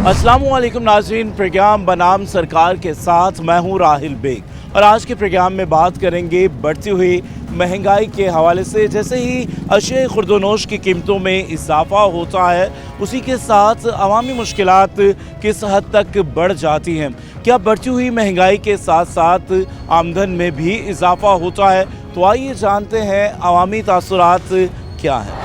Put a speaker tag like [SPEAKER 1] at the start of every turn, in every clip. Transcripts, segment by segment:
[SPEAKER 1] अस्सलामुअलैकुम नाज़रीन, प्रोग्राम बनाम सरकार के साथ मैं हूं राहिल बेग और आज के प्रोग्राम में बात करेंगे बढ़ती हुई महंगाई के हवाले से। जैसे ही अशिया खुर्दोनोश की कीमतों में इजाफा होता है, उसी के साथ अवामी मुश्किलात किस हद तक बढ़ जाती हैं। क्या बढ़ती हुई महंगाई के साथ साथ आमदन में भी इजाफा होता है? तो आइए जानते हैं अवामी तासुरात क्या हैं।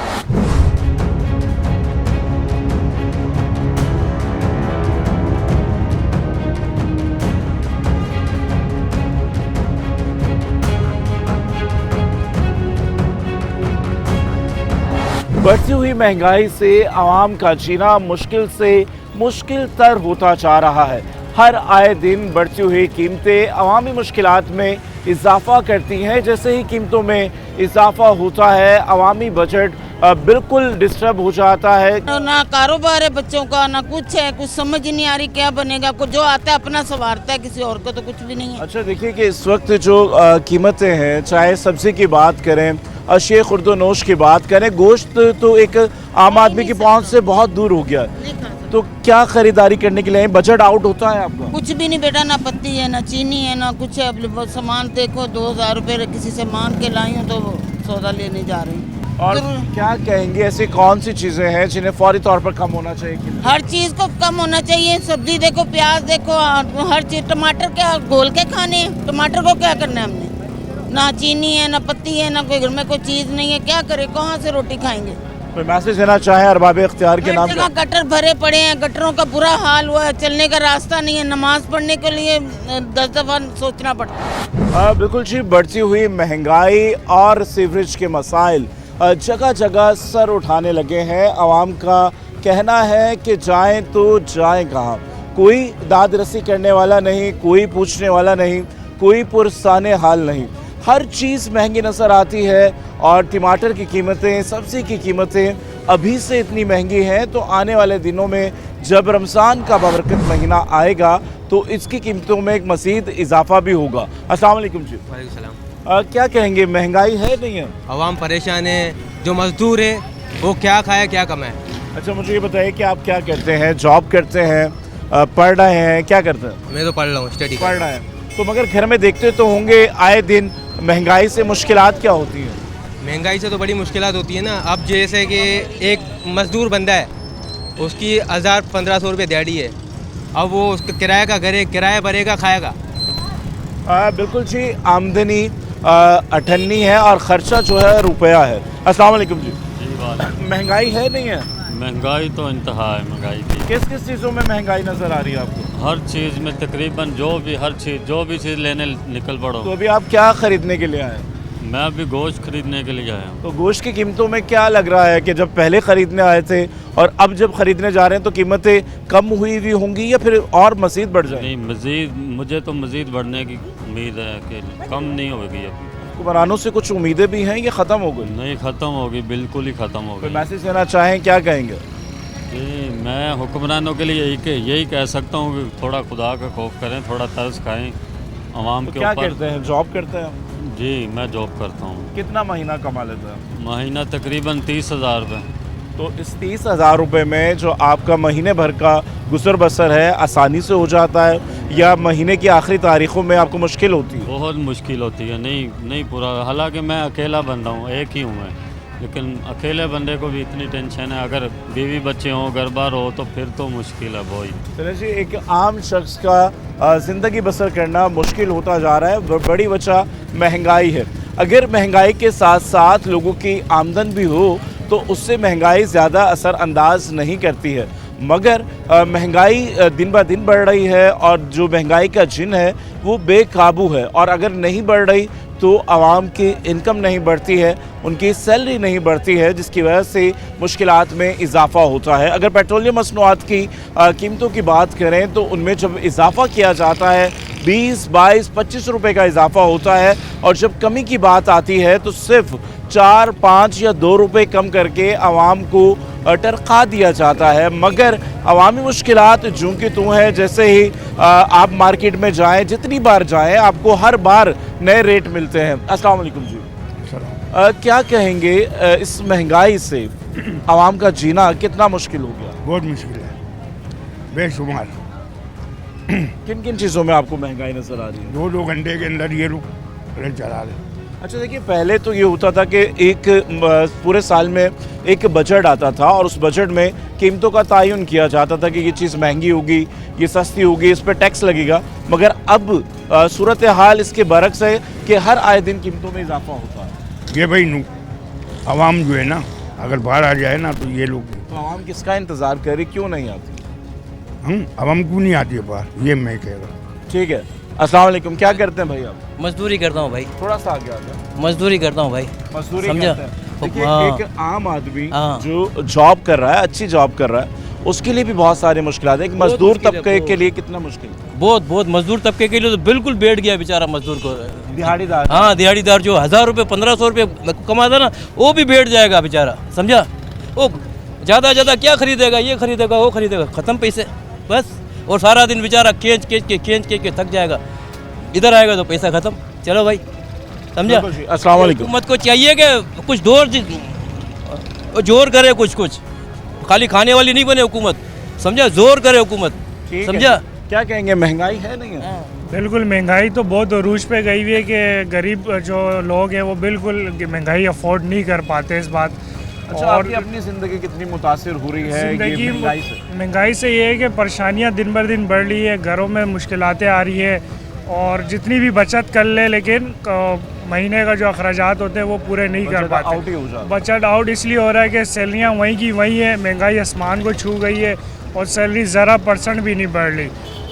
[SPEAKER 1] बढ़ती हुई महंगाई से आवाम का जीना मुश्किल से मुश्किल तर होता जा रहा है। हर आए दिन बढ़ती हुई कीमतें अवामी मुश्किलात में इजाफा करती हैं। जैसे ही कीमतों में इजाफा होता है, अवामी बजट बिल्कुल डिस्टर्ब हो जाता है।
[SPEAKER 2] ना कारोबार है बच्चों का, ना कुछ है, कुछ समझ नहीं आ रही क्या बनेगा। कुछ जो आता है अपना संवारता है, किसी और को तो कुछ भी नहीं है।
[SPEAKER 1] अच्छा, देखिए कि इस वक्त जो कीमतें हैं, चाहे सब्जी की बात करें, अशिया खुर्दोनोश की बात करें, गोश्त तो एक आम आदमी की पहुंच से बहुत दूर हो गया। तो क्या खरीदारी करने के लिए बजट आउट होता है आपका?
[SPEAKER 2] कुछ भी नहीं बेटा, ना पत्ती है, ना चीनी है, ना कुछ है। अब सामान देखो 2000 रुपये किसी से मांग के लाई हूँ तो सौदा लेने जा रही हूँ।
[SPEAKER 1] और क्या कहेंगे, ऐसी कौन सी चीजें हैं जिन्हें फौरी तौर पर कम होना चाहिए?
[SPEAKER 2] हर चीज को कम होना चाहिए। सब्जी देखो, प्याज देखो, हर चीज। टमाटर क्या घोल के खाने हैं? टमाटर को क्या करना है हमने? ना चीनी है, ना पत्ती है, ना कोई घर में कोई चीज नहीं है। क्या करे, कहाँ से रोटी खाएंगे?
[SPEAKER 1] कोई मैसेज देना चाहे अरबाब इख्तियार के नाम पे?
[SPEAKER 2] गटर भरे पड़े हैं, गटरों का बुरा हाल हुआ है, चलने का रास्ता नहीं है। नमाज पढ़ने के लिए 10 दफा सोचना पड़ता है।
[SPEAKER 1] बिल्कुल जी, बढ़ती हुई महंगाई और सीवरेज के मसाइल जगह जगह सर उठाने लगे हैं। आवाम का कहना है कि जाएं तो जाएं कहाँ। कोई दाद रसी करने वाला नहीं, कोई पूछने वाला नहीं, कोई पुरसाने हाल नहीं। हर चीज़ महंगी नज़र आती है और टमाटर की कीमतें, सब्ज़ी की कीमतें अभी से इतनी महंगी हैं तो आने वाले दिनों में जब रमज़ान का बरकत महीना आएगा तो इसकी कीमतों में एक मज़ीद इजाफा भी होगा। अस्सलाम वालेकुम जी।
[SPEAKER 3] वालेकुम सलाम।
[SPEAKER 1] क्या कहेंगे, महंगाई है नहीं है?
[SPEAKER 3] आवाम परेशान है, जो मजदूर है वो क्या खाए क्या कमाए।
[SPEAKER 1] अच्छा, मुझे ये बताइए कि आप क्या करते हैं? जॉब करते हैं, पढ़ रहे हैं, क्या करते हैं?
[SPEAKER 3] मैं तो पढ़ रहा हूँ, स्टडी
[SPEAKER 1] पढ़ रहे हैं। तो मगर घर में देखते तो होंगे आए दिन महंगाई से मुश्किलात क्या होती है?
[SPEAKER 3] महंगाई से तो बड़ी मुश्किलात होती है ना। अब जैसे कि एक मजदूर बंदा है, उसकी 1000-1500 रुपये दिहाड़ी है। अब वो उसका किराए का घर है, किराया भरेगा, खाएगा।
[SPEAKER 1] बिल्कुल जी, आमदनी 98 है और ख़र्चा जो है रुपया है। अस्सलाम वालेकुम जी। महंगाई है नहीं है?
[SPEAKER 4] महंगाई तो इंतहा है महंगाई की।
[SPEAKER 1] किस किस चीज़ों में महंगाई नज़र आ रही है आपको?
[SPEAKER 4] हर चीज़ में तकरीबन जो भी चीज़ लेने निकल पड़ो।
[SPEAKER 1] तो अभी आप क्या ख़रीदने के लिए आए?
[SPEAKER 4] मैं अभी गोश्त खरीदने के लिए आया हूँ।
[SPEAKER 1] तो गोश्त की कीमतों में क्या लग रहा है कि जब पहले ख़रीदने आए थे और अब जब ख़रीदने जा रहे हैं तो कीमतें कम हुई भी होंगी या फिर और मज़ीद बढ़ जाएंगी?
[SPEAKER 4] नहीं, मुझे तो मज़ीद बढ़ने की उम्मीद है कि कम नहीं होगी। अभी
[SPEAKER 1] हुक्मरानों से कुछ उम्मीदें भी हैं, ये ख़त्म हो गई?
[SPEAKER 4] नहीं, ख़त्म होगी, बिल्कुल ही ख़त्म हो
[SPEAKER 1] कोई
[SPEAKER 4] गई।
[SPEAKER 1] मैसेज देना चाहें, क्या कहेंगे?
[SPEAKER 4] जी, मैं हुक्मरानों के लिए यही कह सकता हूँ कि थोड़ा खुदा का खौफ करें, थोड़ा तरस खाएँ आवाम के
[SPEAKER 1] क्या
[SPEAKER 4] ऊपर।
[SPEAKER 1] करते हैं, जॉब करते हैं?
[SPEAKER 4] जी, मैं जॉब करता हूँ।
[SPEAKER 1] कितना महीना कमा लेते हैं?
[SPEAKER 4] महीना तकरीबन 30,000 रुपये।
[SPEAKER 1] तो इस 30,000 रुपये में जो आपका महीने भर का गुजर बसर है आसानी से हो जाता है या महीने की आखिरी तारीखों में आपको मुश्किल होती है?
[SPEAKER 4] बहुत मुश्किल होती है। नहीं पूरा। हालांकि मैं अकेला बंदा हूँ, एक ही हूँ मैं, लेकिन अकेले बंदे को भी इतनी टेंशन है। अगर बीवी बच्चे हों, घर बार हो तो फिर तो मुश्किल है बहुत।
[SPEAKER 1] चलिए जी, एक आम शख्स का ज़िंदगी बसर करना मुश्किल होता जा रहा है। बड़ी वजह महंगाई है। अगर महंगाई के साथ साथ लोगों की आमदन भी हो तो उससे महंगाई ज़्यादा असर अंदाज नहीं करती है। मगर महंगाई दिन ब दिन बढ़ रही है और जो महंगाई का जिन है वो बेकाबू है। और अगर नहीं बढ़ रही तो आवाम की इनकम नहीं बढ़ती है, उनकी सैलरी नहीं बढ़ती है, जिसकी वजह से मुश्किलात में इजाफा होता है। अगर पेट्रोलियम मसनूआत की कीमतों की बात करें तो उनमें जब इजाफा किया जाता है 20, 22, 25 रुपये का इजाफा होता है और जब कमी की बात आती है तो सिर्फ 4, 5 या 2 रुपये कम करके आवाम को टरका दिया जाता है। मगर अवामी मुश्किलात जूं की तूं है। जैसे ही आप मार्केट में जाएं, जितनी बार जाएं, आपको हर बार नए रेट मिलते हैं। अस्सलाम वालेकुम जी। क्या कहेंगे, इस महंगाई से आवाम का जीना कितना मुश्किल हो गया?
[SPEAKER 5] बहुत मुश्किल है। बेशुमार।
[SPEAKER 1] किन किन चीज़ों में आपको महंगाई नज़र आ रही है?
[SPEAKER 5] 2 घंटे के अंदर ये लोग रेट चला रहे।
[SPEAKER 1] अच्छा देखिए, पहले तो ये होता था कि एक पूरे साल में एक बजट आता था और उस बजट में कीमतों का तयन किया जाता था कि ये चीज़ महंगी होगी, ये सस्ती होगी, इस पर टैक्स लगेगा। मगर अब सूरत हाल इसके बरक्स है कि हर आए दिन कीमतों में इजाफा होता है।
[SPEAKER 5] ये भाई आवाम जो है ना, अगर बाहर आ जाए ना तो ये लोग,
[SPEAKER 1] तो आवाम किसका इंतज़ार करे, क्यों नहीं आती?
[SPEAKER 5] आवाम क्यों नहीं आती है बाहर, ये मैं कह रहा हूँ।
[SPEAKER 1] ठीक है, अस्सलाम वालेकुम। क्या करते हैं भाई आप?
[SPEAKER 6] मजदूरी करता हूँ भाई,
[SPEAKER 1] थोड़ा सा आगे आ जाओ।
[SPEAKER 6] मजदूरी करता हूँ भाई।
[SPEAKER 1] मजदूरी
[SPEAKER 6] समझा?
[SPEAKER 1] करते हैं। देखिए,
[SPEAKER 6] हाँ।
[SPEAKER 1] एक आम आदमी
[SPEAKER 6] हाँ।
[SPEAKER 1] जो जॉब कर रहा है, अच्छी जॉब कर रहा है, उसके लिए भी बहुत सारी मुश्किलात है। एक मजदूर
[SPEAKER 6] मुश्किल है,
[SPEAKER 1] तबके
[SPEAKER 6] बहुत।
[SPEAKER 1] के लिए कितना मुश्किल है?
[SPEAKER 6] बहुत मजदूर तबके के लिए तो बिल्कुल बैठ गया बेचारा मजदूर को।
[SPEAKER 1] दिहाड़ीदार।
[SPEAKER 6] हाँ, दिहाड़ीदार जो 1000 रुपये 1500 रुपये कमाता ना, वो भी बैठ जाएगा बेचारा। समझा? वो ज़्यादा क्या खरीदेगा, ये खरीदेगा, वो खरीदेगा, ख़त्म पैसे बस। और सारा दिन बेचारा खींच के थक जाएगा। इधर आएगा तो पैसा ख़त्म। चलो भाई, समझा?
[SPEAKER 1] बिल्कुल जी। अस्सलाम वालेकुम।
[SPEAKER 6] हुकूमत को चाहिए कि कुछ जोर करे, कुछ खाली खाने वाली नहीं बने हुकूमत। समझा? जोर करे हुकूमत।
[SPEAKER 1] ठीक है।
[SPEAKER 6] समझा?
[SPEAKER 1] क्या कहेंगे, महंगाई है नहीं है?
[SPEAKER 7] बिल्कुल, महंगाई तो बहुत अरूज पे गई हुई है कि गरीब जो लोग हैं वो बिल्कुल महंगाई अफोर्ड नहीं कर पाते इस बात।
[SPEAKER 1] अच्छा, आपकी अपनी ज़िंदगी कितनी मुतासिर हो रही है ये
[SPEAKER 7] ज़िंदगी
[SPEAKER 1] महंगाई से?
[SPEAKER 7] महंगाई से ये है कि परेशानियां दिन बर दिन बढ़ रही है, घरों में मुश्किलातें आ रही है, और जितनी भी बचत कर ले लेकिन महीने का जो अखराजात होते हैं वो पूरे नहीं कर
[SPEAKER 1] बजट आउट
[SPEAKER 7] पाते।
[SPEAKER 1] ही हो जाता है।
[SPEAKER 7] बजट आउट इसलिए हो रहा है कि सैलरियाँ वहीं की वहीं है, महंगाई आसमान को छू गई है और सैलरी ज़रा % भी नहीं बढ़ रही।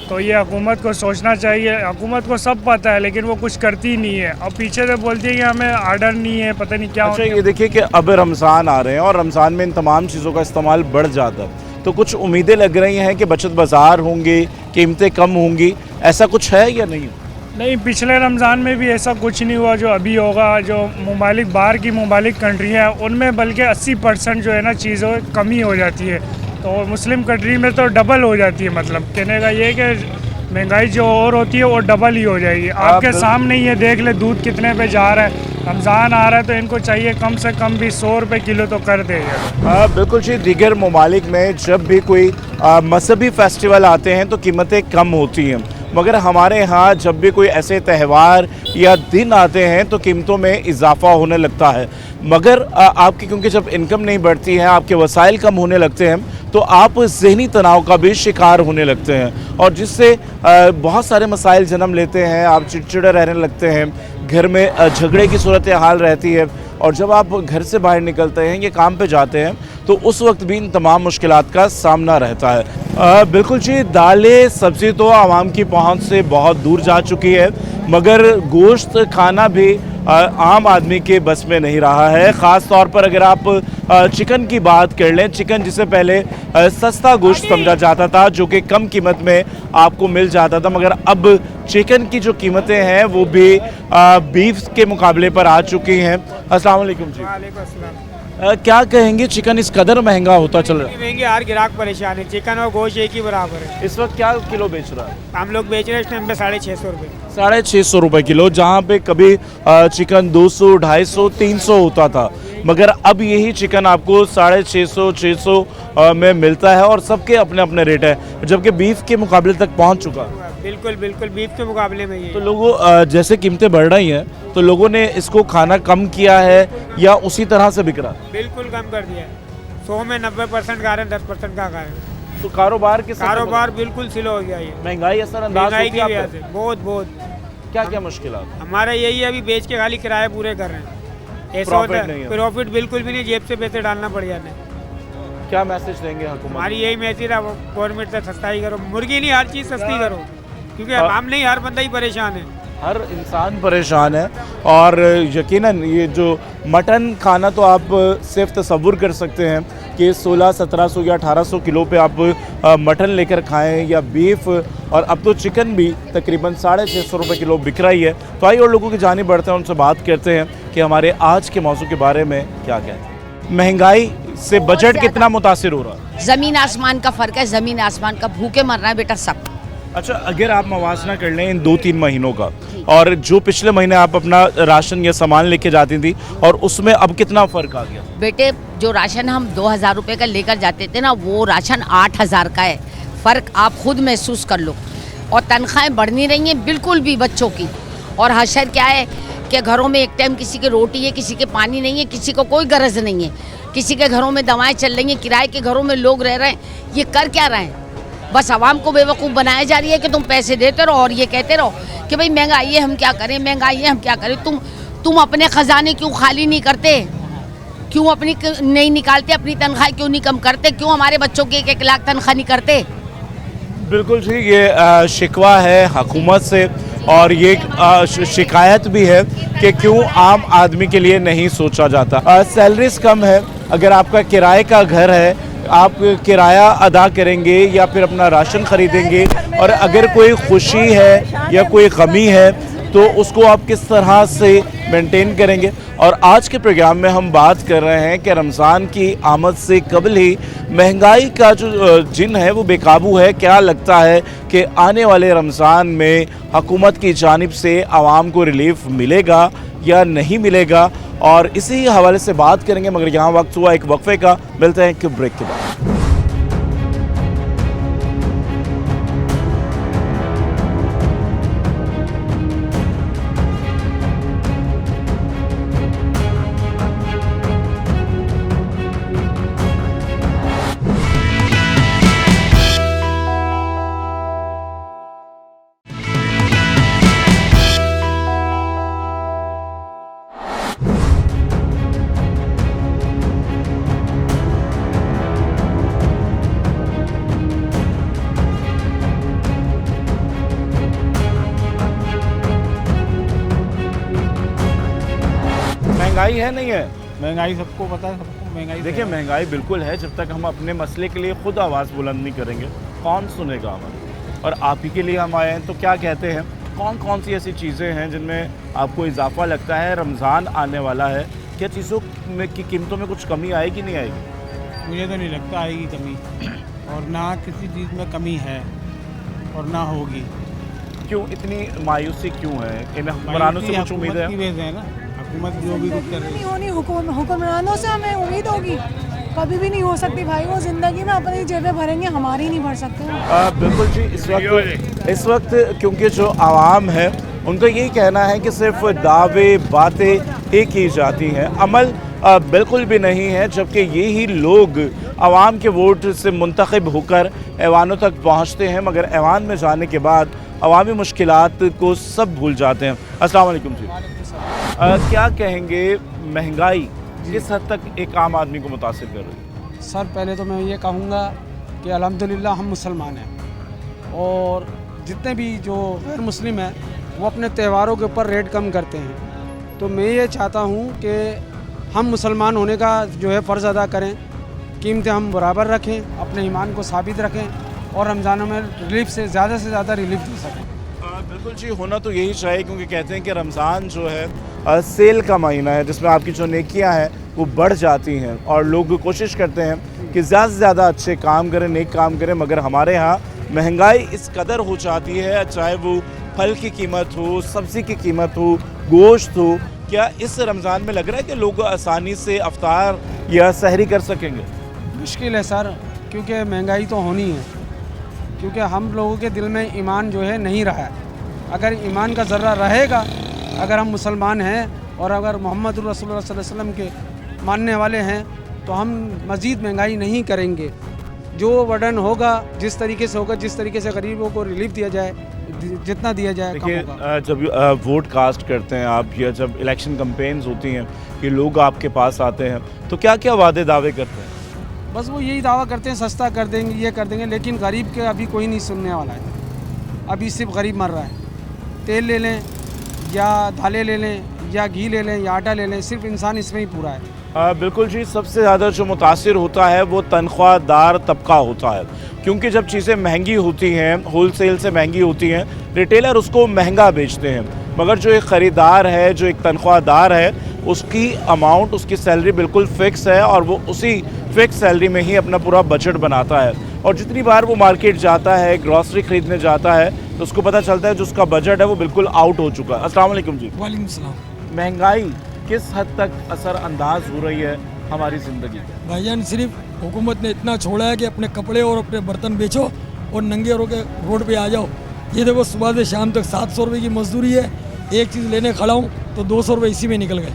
[SPEAKER 7] तो ये हुकूमत को सोचना चाहिए। हुकूमत को सब पता है लेकिन वो कुछ करती नहीं है, और पीछे से बोलती है कि हमें आर्डर नहीं है, पता नहीं क्या।
[SPEAKER 1] अच्छा, ये देखिए कि अब रमज़ान आ रहे हैं और रमज़ान में इन तमाम चीज़ों का इस्तेमाल बढ़ जाता है, तो कुछ उम्मीदें लग रही हैं कि बचत बाज़ार होंगे, कीमतें कम होंगी, ऐसा कुछ है या नहीं?
[SPEAKER 7] नहीं, पिछले रमज़ान में भी ऐसा कुछ नहीं हुआ जो अभी होगा। जो ममालिक बाहर की ममालिक कंट्री हैं उनमें बल्कि 80% जो है ना चीज़ों कमी हो जाती है, तो मुस्लिम कंट्री में तो डबल हो जाती है। मतलब कहने का ये है कि महंगाई जो और होती है वो डबल ही हो जाएगी। आपके सामने ये देख ले दूध कितने पे जा रहा है। रमज़ान आ रहा है तो इनको चाहिए कम से कम भी 100 रुपये किलो तो कर देगा।
[SPEAKER 1] बिल्कुल जी। दीगर ममालिक में जब भी कोई मजहबी फेस्टिवल आते हैं तो कीमतें कम होती हैं, मगर हमारे यहाँ जब भी कोई ऐसे त्यौहार या दिन आते हैं तो कीमतों में इजाफा होने लगता है। मगर आपकी क्योंकि जब इनकम नहीं बढ़ती है, आपके वसाइल कम होने लगते हैं, तो आप ज़हनी तनाव का भी शिकार होने लगते हैं, और जिससे बहुत सारे मसाइल जन्म लेते हैं। आप चिड़चिड़े रहने लगते हैं, घर में झगड़े की सूरत हाल रहती है, और जब आप घर से बाहर निकलते हैं या काम पे जाते हैं तो उस वक्त भी इन तमाम मुश्किलात का सामना रहता है। बिल्कुल जी, दालें सब्ज़ी तो आवाम की पहुंच से बहुत दूर जा चुकी है, मगर गोश्त खाना भी आम आदमी के बस में नहीं रहा है। ख़ास तौर पर अगर आप चिकन की बात कर लें, चिकन जिसे पहले सस्ता गोश्त समझा जाता था जो कि कम कीमत में आपको मिल जाता था, मगर अब चिकन की जो कीमतें हैं वो भी बीफ के मुकाबले पर आ चुकी हैं। अस्सलाम वालेकुम जी। क्या कहेंगे, चिकन इस कदर महंगा होता चल रहा है?
[SPEAKER 8] महंगी, हर ग्राहक परेशान है। चिकन और गोश्त एक ही बराबर है।
[SPEAKER 1] इस वक्त क्या किलो बेच रहा है?
[SPEAKER 8] हम लोग बेच रहे हैं इस टाइम पे 650 रुपये।
[SPEAKER 1] 650 रुपये किलो, जहाँ पे कभी चिकन 200, 250, 300 होता था, मगर अब यही चिकन आपको 650, 600 में मिलता है, और सबके अपने अपने रेट है, जबकि बीफ के मुकाबले तक पहुँच चुका है।
[SPEAKER 8] बिल्कुल बीफ के मुकाबले में ये।
[SPEAKER 1] तो लोगों जैसे कीमतें बढ़ रही हैं तो लोगों ने इसको खाना कम किया है या उसी तरह से बिक रहा?
[SPEAKER 8] बिल्कुल कम कर दिया है। 100 में 90% खा रहे हैं, 10% का खा रहे हैं।
[SPEAKER 1] तो कारोबार के
[SPEAKER 8] कारोबार बिल्कुल स्लो हो गया ये।
[SPEAKER 1] महंगाई असरअंदाज
[SPEAKER 8] महंगाई
[SPEAKER 1] होती
[SPEAKER 8] की
[SPEAKER 1] है
[SPEAKER 8] वजह
[SPEAKER 1] आप
[SPEAKER 8] से
[SPEAKER 1] पे?
[SPEAKER 8] बहुत।
[SPEAKER 1] क्या क्या मुश्किलात?
[SPEAKER 8] हमारा यही है, अभी बेच के खाली किराए पूरे कर रहे हैं। ऐसा
[SPEAKER 1] Profit
[SPEAKER 8] होता
[SPEAKER 1] नहीं
[SPEAKER 8] है,
[SPEAKER 1] है।
[SPEAKER 8] प्रॉफिट बिल्कुल भी नहीं, जेब से पैसे डालना पड़ जाते हैं।
[SPEAKER 1] क्या मैसेज देंगे हुकूमत?
[SPEAKER 8] हमारी यही मैसेज है, गवर्नमेंट से सस्ता ही करो, मुर्गी नहीं हर चीज़ सस्ती करो, क्योंकि हम नहीं, हर बंदा ही परेशान है।
[SPEAKER 1] हर इंसान परेशान है, और यकीनन ये जो मटन खाना तो आप सिर्फ तसव्वुर कर सकते हैं कि 1600, 1700 या 1800 किलो पे आप मटन लेकर खाएं या बीफ, और अब तो चिकन भी तकरीबन 650 रुपये किलो बिक रही है। तो आइए और लोगों की जानिब बढ़ते हैं, उनसे बात करते हैं कि हमारे आज के मौजू के बारे में क्या कहते हैं। महंगाई से बजट कितना मुतासिर हो रहा है?
[SPEAKER 9] जमीन आसमान का फर्क है, जमीन आसमान का। भूखे मरना है बेटा सब।
[SPEAKER 1] अच्छा, अगर आप मवाजना कर लें इन 2-3 महीनों का, और जो पिछले महीने आप अपना राशन या सामान लेके जाती थी, और उसमें अब कितना फ़र्क आ गया?
[SPEAKER 9] बेटे जो राशन हम 2000 रुपये का लेकर जाते थे ना, वो राशन 8000 का है। फ़र्क आप खुद महसूस कर लो। और तनख्वाहें बढ़ नहीं रही हैं बिल्कुल भी बच्चों की। और हशर क्या है कि घरों में एक टाइम किसी के रोटी है, किसी के पानी नहीं है, किसी को कोई गरज नहीं है, किसी के घरों में दवाएं चल रही हैं, किराए के घरों में लोग रह रहे हैं। ये कर क्या रहे हैं? बस आवाम को बेवकूफ़ बनाया जा रही है कि तुम पैसे देते रहो और ये कहते रहो कि भाई महंगाई है हम क्या करें, महंगाई है हम क्या करें। तुम अपने ख़जाने क्यों खाली नहीं करते? क्यों अपनी नहीं निकालते? अपनी तनख्वाह क्यों नहीं कम करते? क्यों हमारे बच्चों की 1-1 लाख तनख्वाह नहीं करते?
[SPEAKER 1] बिल्कुल जी, ये शिकवा है हुकूमत से और ये शिकायत भी है कि क्यों आम आदमी के लिए नहीं सोचा जाता। सैलरीज कम है, अगर आपका किराए का घर है, आप किराया अदा करेंगे या फिर अपना राशन खरीदेंगे, और अगर कोई खुशी है या कोई गमी है तो उसको आप किस तरह से मेंटेन करेंगे। और आज के प्रोग्राम में हम बात कर रहे हैं कि रमज़ान की आमद से कबल ही महंगाई का जो जिन है वो बेकाबू है। क्या लगता है कि आने वाले रमज़ान में हुकूमत की जानिब से आवाम को रिलीफ मिलेगा या नहीं मिलेगा, और इसी हवाले से बात करेंगे। मगर यहाँ वक्त हुआ एक वक्फे का, मिलते हैं एक ब्रेक के बाद। महंगाई है नहीं है?
[SPEAKER 8] महंगाई सबको पता है, सबको महंगाई।
[SPEAKER 1] देखिए महंगाई बिल्कुल है। जब तक हम अपने मसले के लिए खुद आवाज़ बुलंद नहीं करेंगे कौन सुनेगा हमारी? और आप ही के लिए हम आए हैं, तो क्या कहते हैं, कौन कौन सी ऐसी चीज़ें हैं जिनमें आपको इजाफा लगता है? रमज़ान आने वाला है, क्या चीज़ों में की कीमतों में कुछ कमी आएगी नहीं आएगी?
[SPEAKER 8] मुझे तो नहीं लगता आएगी कमी, और ना किसी चीज़ में कमी है और ना होगी।
[SPEAKER 1] क्यों इतनी मायूसी क्यों है? इन हुक्मरानों से कुछ उम्मीद है?
[SPEAKER 8] हुकूमत जो भी कुछ कर रही
[SPEAKER 10] नहीं होनी, हुक्मरानों से हमें उम्मीद होगी कभी भी नहीं हो सकती भाई। वो ज़िंदगी में अपनी जेबें भरेंगे, हमारी नहीं भर सकते।
[SPEAKER 1] बिल्कुल जी। इस वक्त क्योंकि जो आवाम है उनका यही कहना है कि सिर्फ दावे बातें ही की जाती हैं, अमल बिल्कुल भी नहीं है। जबकि यही लोग आवाम के वोट से मुंतखब होकर ऐवानों तक पहुँचते हैं, मगर ऐवान में जाने के बाद अवामी मुश्किलात को सब भूल जाते हैं। अस्सलाम वालेकुम जी। क्या कहेंगे, महंगाई किस हद तक एक आम आदमी को मुतासिर कर रही है?
[SPEAKER 8] सर पहले तो मैं ये कहूँगा कि अल्हम्दुलिल्लाह हम मुसलमान हैं, और जितने भी जो गैर मुस्लिम हैं वो अपने त्योहारों के ऊपर रेट कम करते हैं। तो मैं ये चाहता हूँ कि हम मुसलमान होने का जो है फ़र्ज़ अदा करें, कीमतें हम बराबर रखें, अपने ईमान को साबित रखें, और रमज़ानों में रिलीफ से ज़्यादा रिलीफ दे सकें।
[SPEAKER 1] बिल्कुल जी, होना तो यही चाहिए, क्योंकि कहते हैं कि रमज़ान जो है सेल का महीना है, जिसमें आपकी जो नेकियां हैं वो बढ़ जाती हैं, और लोग कोशिश करते हैं कि ज़्यादा से ज़्यादा अच्छे काम करें, नेक काम करें। मगर हमारे यहाँ महंगाई इस कदर हो जाती है, चाहे वो फल की कीमत हो, सब्ज़ी की कीमत हो, गोश्त हो। क्या इस रमज़ान में लग रहा है कि लोग आसानी से अफ्तार या सहरी कर सकेंगे?
[SPEAKER 8] मुश्किल है सर, क्योंकि महंगाई तो होनी है, क्योंकि हम लोगों के दिल में ईमान जो है नहीं रहा है। अगर ईमान का ज़र्रा रहेगा, अगर हम मुसलमान हैं और अगर मोहम्मद रसूलुल्लाह सल्लल्लाहु अलैहि वसल्लम के मानने वाले हैं, तो हम मज़ीद महंगाई नहीं करेंगे। जो वर्डन होगा, जिस तरीके से होगा, जिस तरीके से गरीबों को रिलीफ दिया जाए, जितना दिया जाए कम होगा।
[SPEAKER 1] जब वोट कास्ट करते हैं आप, या जब इलेक्शन कैंपेन्स होती हैं कि लोग आपके पास आते हैं, तो क्या क्या वादे दावे करते हैं?
[SPEAKER 8] बस वो यही दावा करते हैं सस्ता कर देंगे, ये कर देंगे, लेकिन गरीब के अभी कोई नहीं सुनने वाला है। अभी सिर्फ गरीब मर रहा है। तेल ले लें या दालें ले लें या घी ले लें या आटा ले लें, सिर्फ इंसान इसमें ही पूरा है।
[SPEAKER 1] बिल्कुल जी। सबसे ज़्यादा जो मुतासिर होता है वो तनख्वाहदार तबका होता है, क्योंकि जब चीज़ें महंगी होती हैं, होलसेल से महंगी होती हैं, रिटेलर उसको महंगा बेचते हैं, मगर जो एक ख़रीदार है, जो एक तनख्वाहदार है, उसकी अमाउंट, उसकी सैलरी बिल्कुल फ़िक्स है, और वो उसी फ़िक्स सैलरी में ही अपना पूरा बजट बनाता है। और जितनी बार वो मार्केट जाता है, ग्रॉसरी ख़रीदने जाता है, तो उसको पता चलता है जो उसका बजट है वो बिल्कुल आउट हो चुका है। अस्सलाम वालेकुम जी।
[SPEAKER 11] वालेकुम सलाम।
[SPEAKER 1] महंगाई किस हद तक असरअंदाज हो रही है हमारी ज़िंदगी में?
[SPEAKER 11] भाईजान, सिर्फ हुकूमत ने इतना छोड़ा है कि अपने कपड़े और अपने बर्तन बेचो और नंगे रो के रोड पे आ जाओ। ये देखो सुबह से शाम तक 700 रुपये की मजदूरी है, एक चीज़ लेने खड़ा हूँ तो 200 रुपये इसी में निकल गए।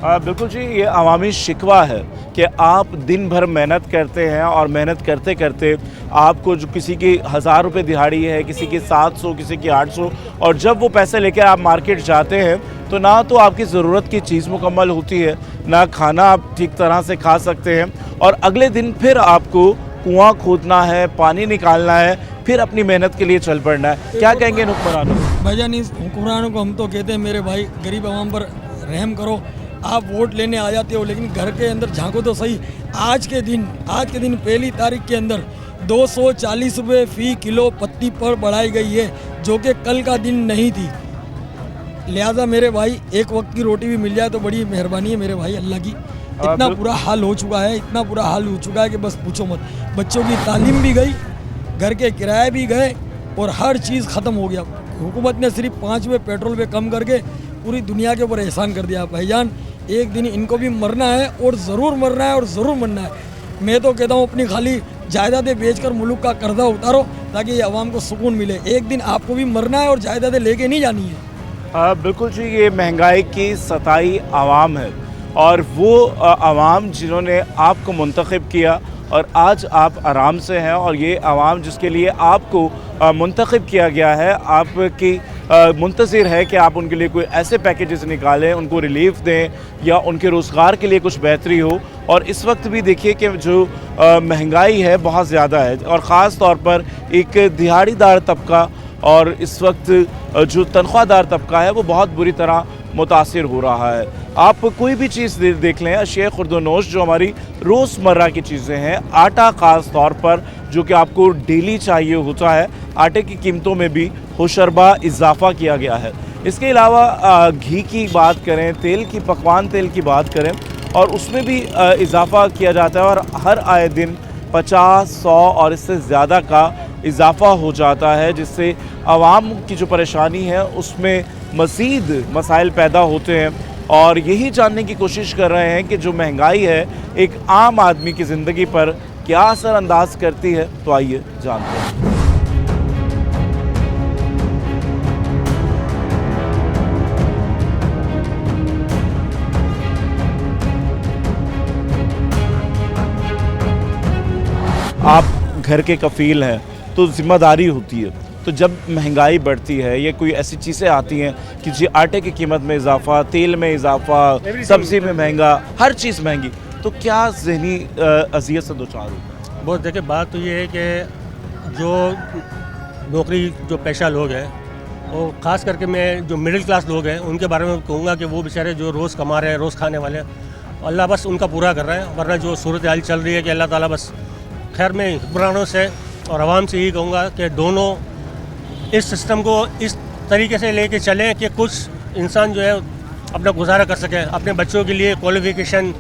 [SPEAKER 1] बिल्कुल जी, ये अवामी शिकवा है कि आप दिन भर मेहनत करते हैं और मेहनत करते करते आपको जो किसी की 1000 रुपये दिहाड़ी है, किसी की 700, किसी की 800, और जब वो पैसे लेकर आप मार्केट जाते हैं तो ना तो आपकी ज़रूरत की चीज़ मुकम्मल होती है, ना खाना आप ठीक तरह से खा सकते हैं, और अगले दिन फिर आपको कुआं खोदना है, पानी निकालना है, फिर अपनी मेहनत के लिए चल पड़ना है। क्या कहेंगे हुक्मरानों को?
[SPEAKER 11] भाईजान इस हुक्मरानों को हम तो कहते हैं मेरे भाई गरीब आवाम पर रहम करो। आप वोट लेने आ जाते हो लेकिन घर के अंदर झांको तो सही। आज के दिन 1 तारीख के अंदर 240 रुपये फ़ी किलो पत्ती पर बढ़ाई गई है, जो कि कल का दिन नहीं थी। लिहाजा मेरे भाई एक वक्त की रोटी भी मिल जाए तो बड़ी मेहरबानी है मेरे भाई अल्लाह की। इतना बुरा हाल हो चुका है, इतना बुरा हाल हो चुका है कि बस पूछो मत। बच्चों की तालीम भी गई, घर के किराए भी गए और हर चीज़ ख़त्म हो गया। हुकूमत ने सिर्फ 5 रुपये पेट्रोल पे कम करके पूरी दुनिया के ऊपर एहसान कर दिया। भाईजान एक दिन इनको भी मरना है और ज़रूर मरना है और ज़रूर मरना है। मैं तो कहता हूँ अपनी खाली जायदादें बेचकर मुल्क का कर्जा उतारो ताकि ये आवाम को सुकून मिले। एक दिन आपको भी मरना है और जायदादें लेके नहीं जानी है।
[SPEAKER 1] बिल्कुल जी, ये महंगाई की सताई आवाम है और वो आवाम जिन्होंने आपको मुंतखब किया और आज आप आराम से हैं, और ये आवाम जिसके लिए आपको मुंतखब किया गया है, आपकी मुंतज़िर है कि आप उनके लिए कोई ऐसे पैकेजेस निकालें, उनको रिलीफ दें या उनके रोज़गार के लिए कुछ बेहतरी हो। और इस वक्त भी देखिए कि जो महंगाई है बहुत ज़्यादा है, और ख़ास तौर पर एक दिहाड़ीदार तबका और इस वक्त जो तनख्वाहदार तबका है वो बहुत बुरी तरह मुतासिर हो रहा है। आप कोई भी चीज़ देख लें, अशिया खुर्दोनोश जो हमारी रोज़मर्रा की चीज़ें हैं, आटा ख़ास तौर पर जो कि आपको डेली चाहिए होता है, आटे की कीमतों में भी होशरबा इजाफ़ा किया गया है। इसके अलावा घी की बात करें, तेल की, पकवान तेल की बात करें, और उसमें भी इजाफ़ा किया जाता है, और हर आए दिन 50, 100 और इससे ज़्यादा का इजाफ़ा हो जाता है, जिससे आवाम की जो परेशानी है उसमें मज़ीद मसाइल पैदा होते हैं। और यही जानने की कोशिश कर रहे हैं कि जो महंगाई है एक आम आदमी की ज़िंदगी पर क्या असर अंदाज करती है, तो आइए जानते हैं। आप घर के कफ़ील हैं तो ज़िम्मेदारी होती है, तो जब महंगाई बढ़ती है, ये कोई ऐसी चीज़ें आती हैं कि जी आटे की कीमत में इजाफ़ा, तेल में इजाफ़ा, सब्ज़ी में महंगा, हर चीज़ महंगी, तो क्या ज़हनी अज़ियत से दो चार हो?
[SPEAKER 12] बहुत देखिए, बात तो ये है कि जो नौकरी जो पेशा लोग हैं, और ख़ास करके मैं जो मिडिल क्लास लोग हैं उनके बारे में कहूँगा कि वो बेचारे जो रोज़ कमा रहे हैं, रोज़ खाने वाले हैं, अल्लाह बस उनका पूरा कर रहा है। वरना जो सूरत हाल चल रही है कि अल्लाह ताला बस खैर, मैं हुक्मरानों से और आवाम से यही कहूँगा कि दोनों इस सिस्टम को इस तरीके से लेके चलें कि कुछ इंसान जो है अपना गुजारा कर सकें, अपने बच्चों के लिए क्वालिफिकेशन,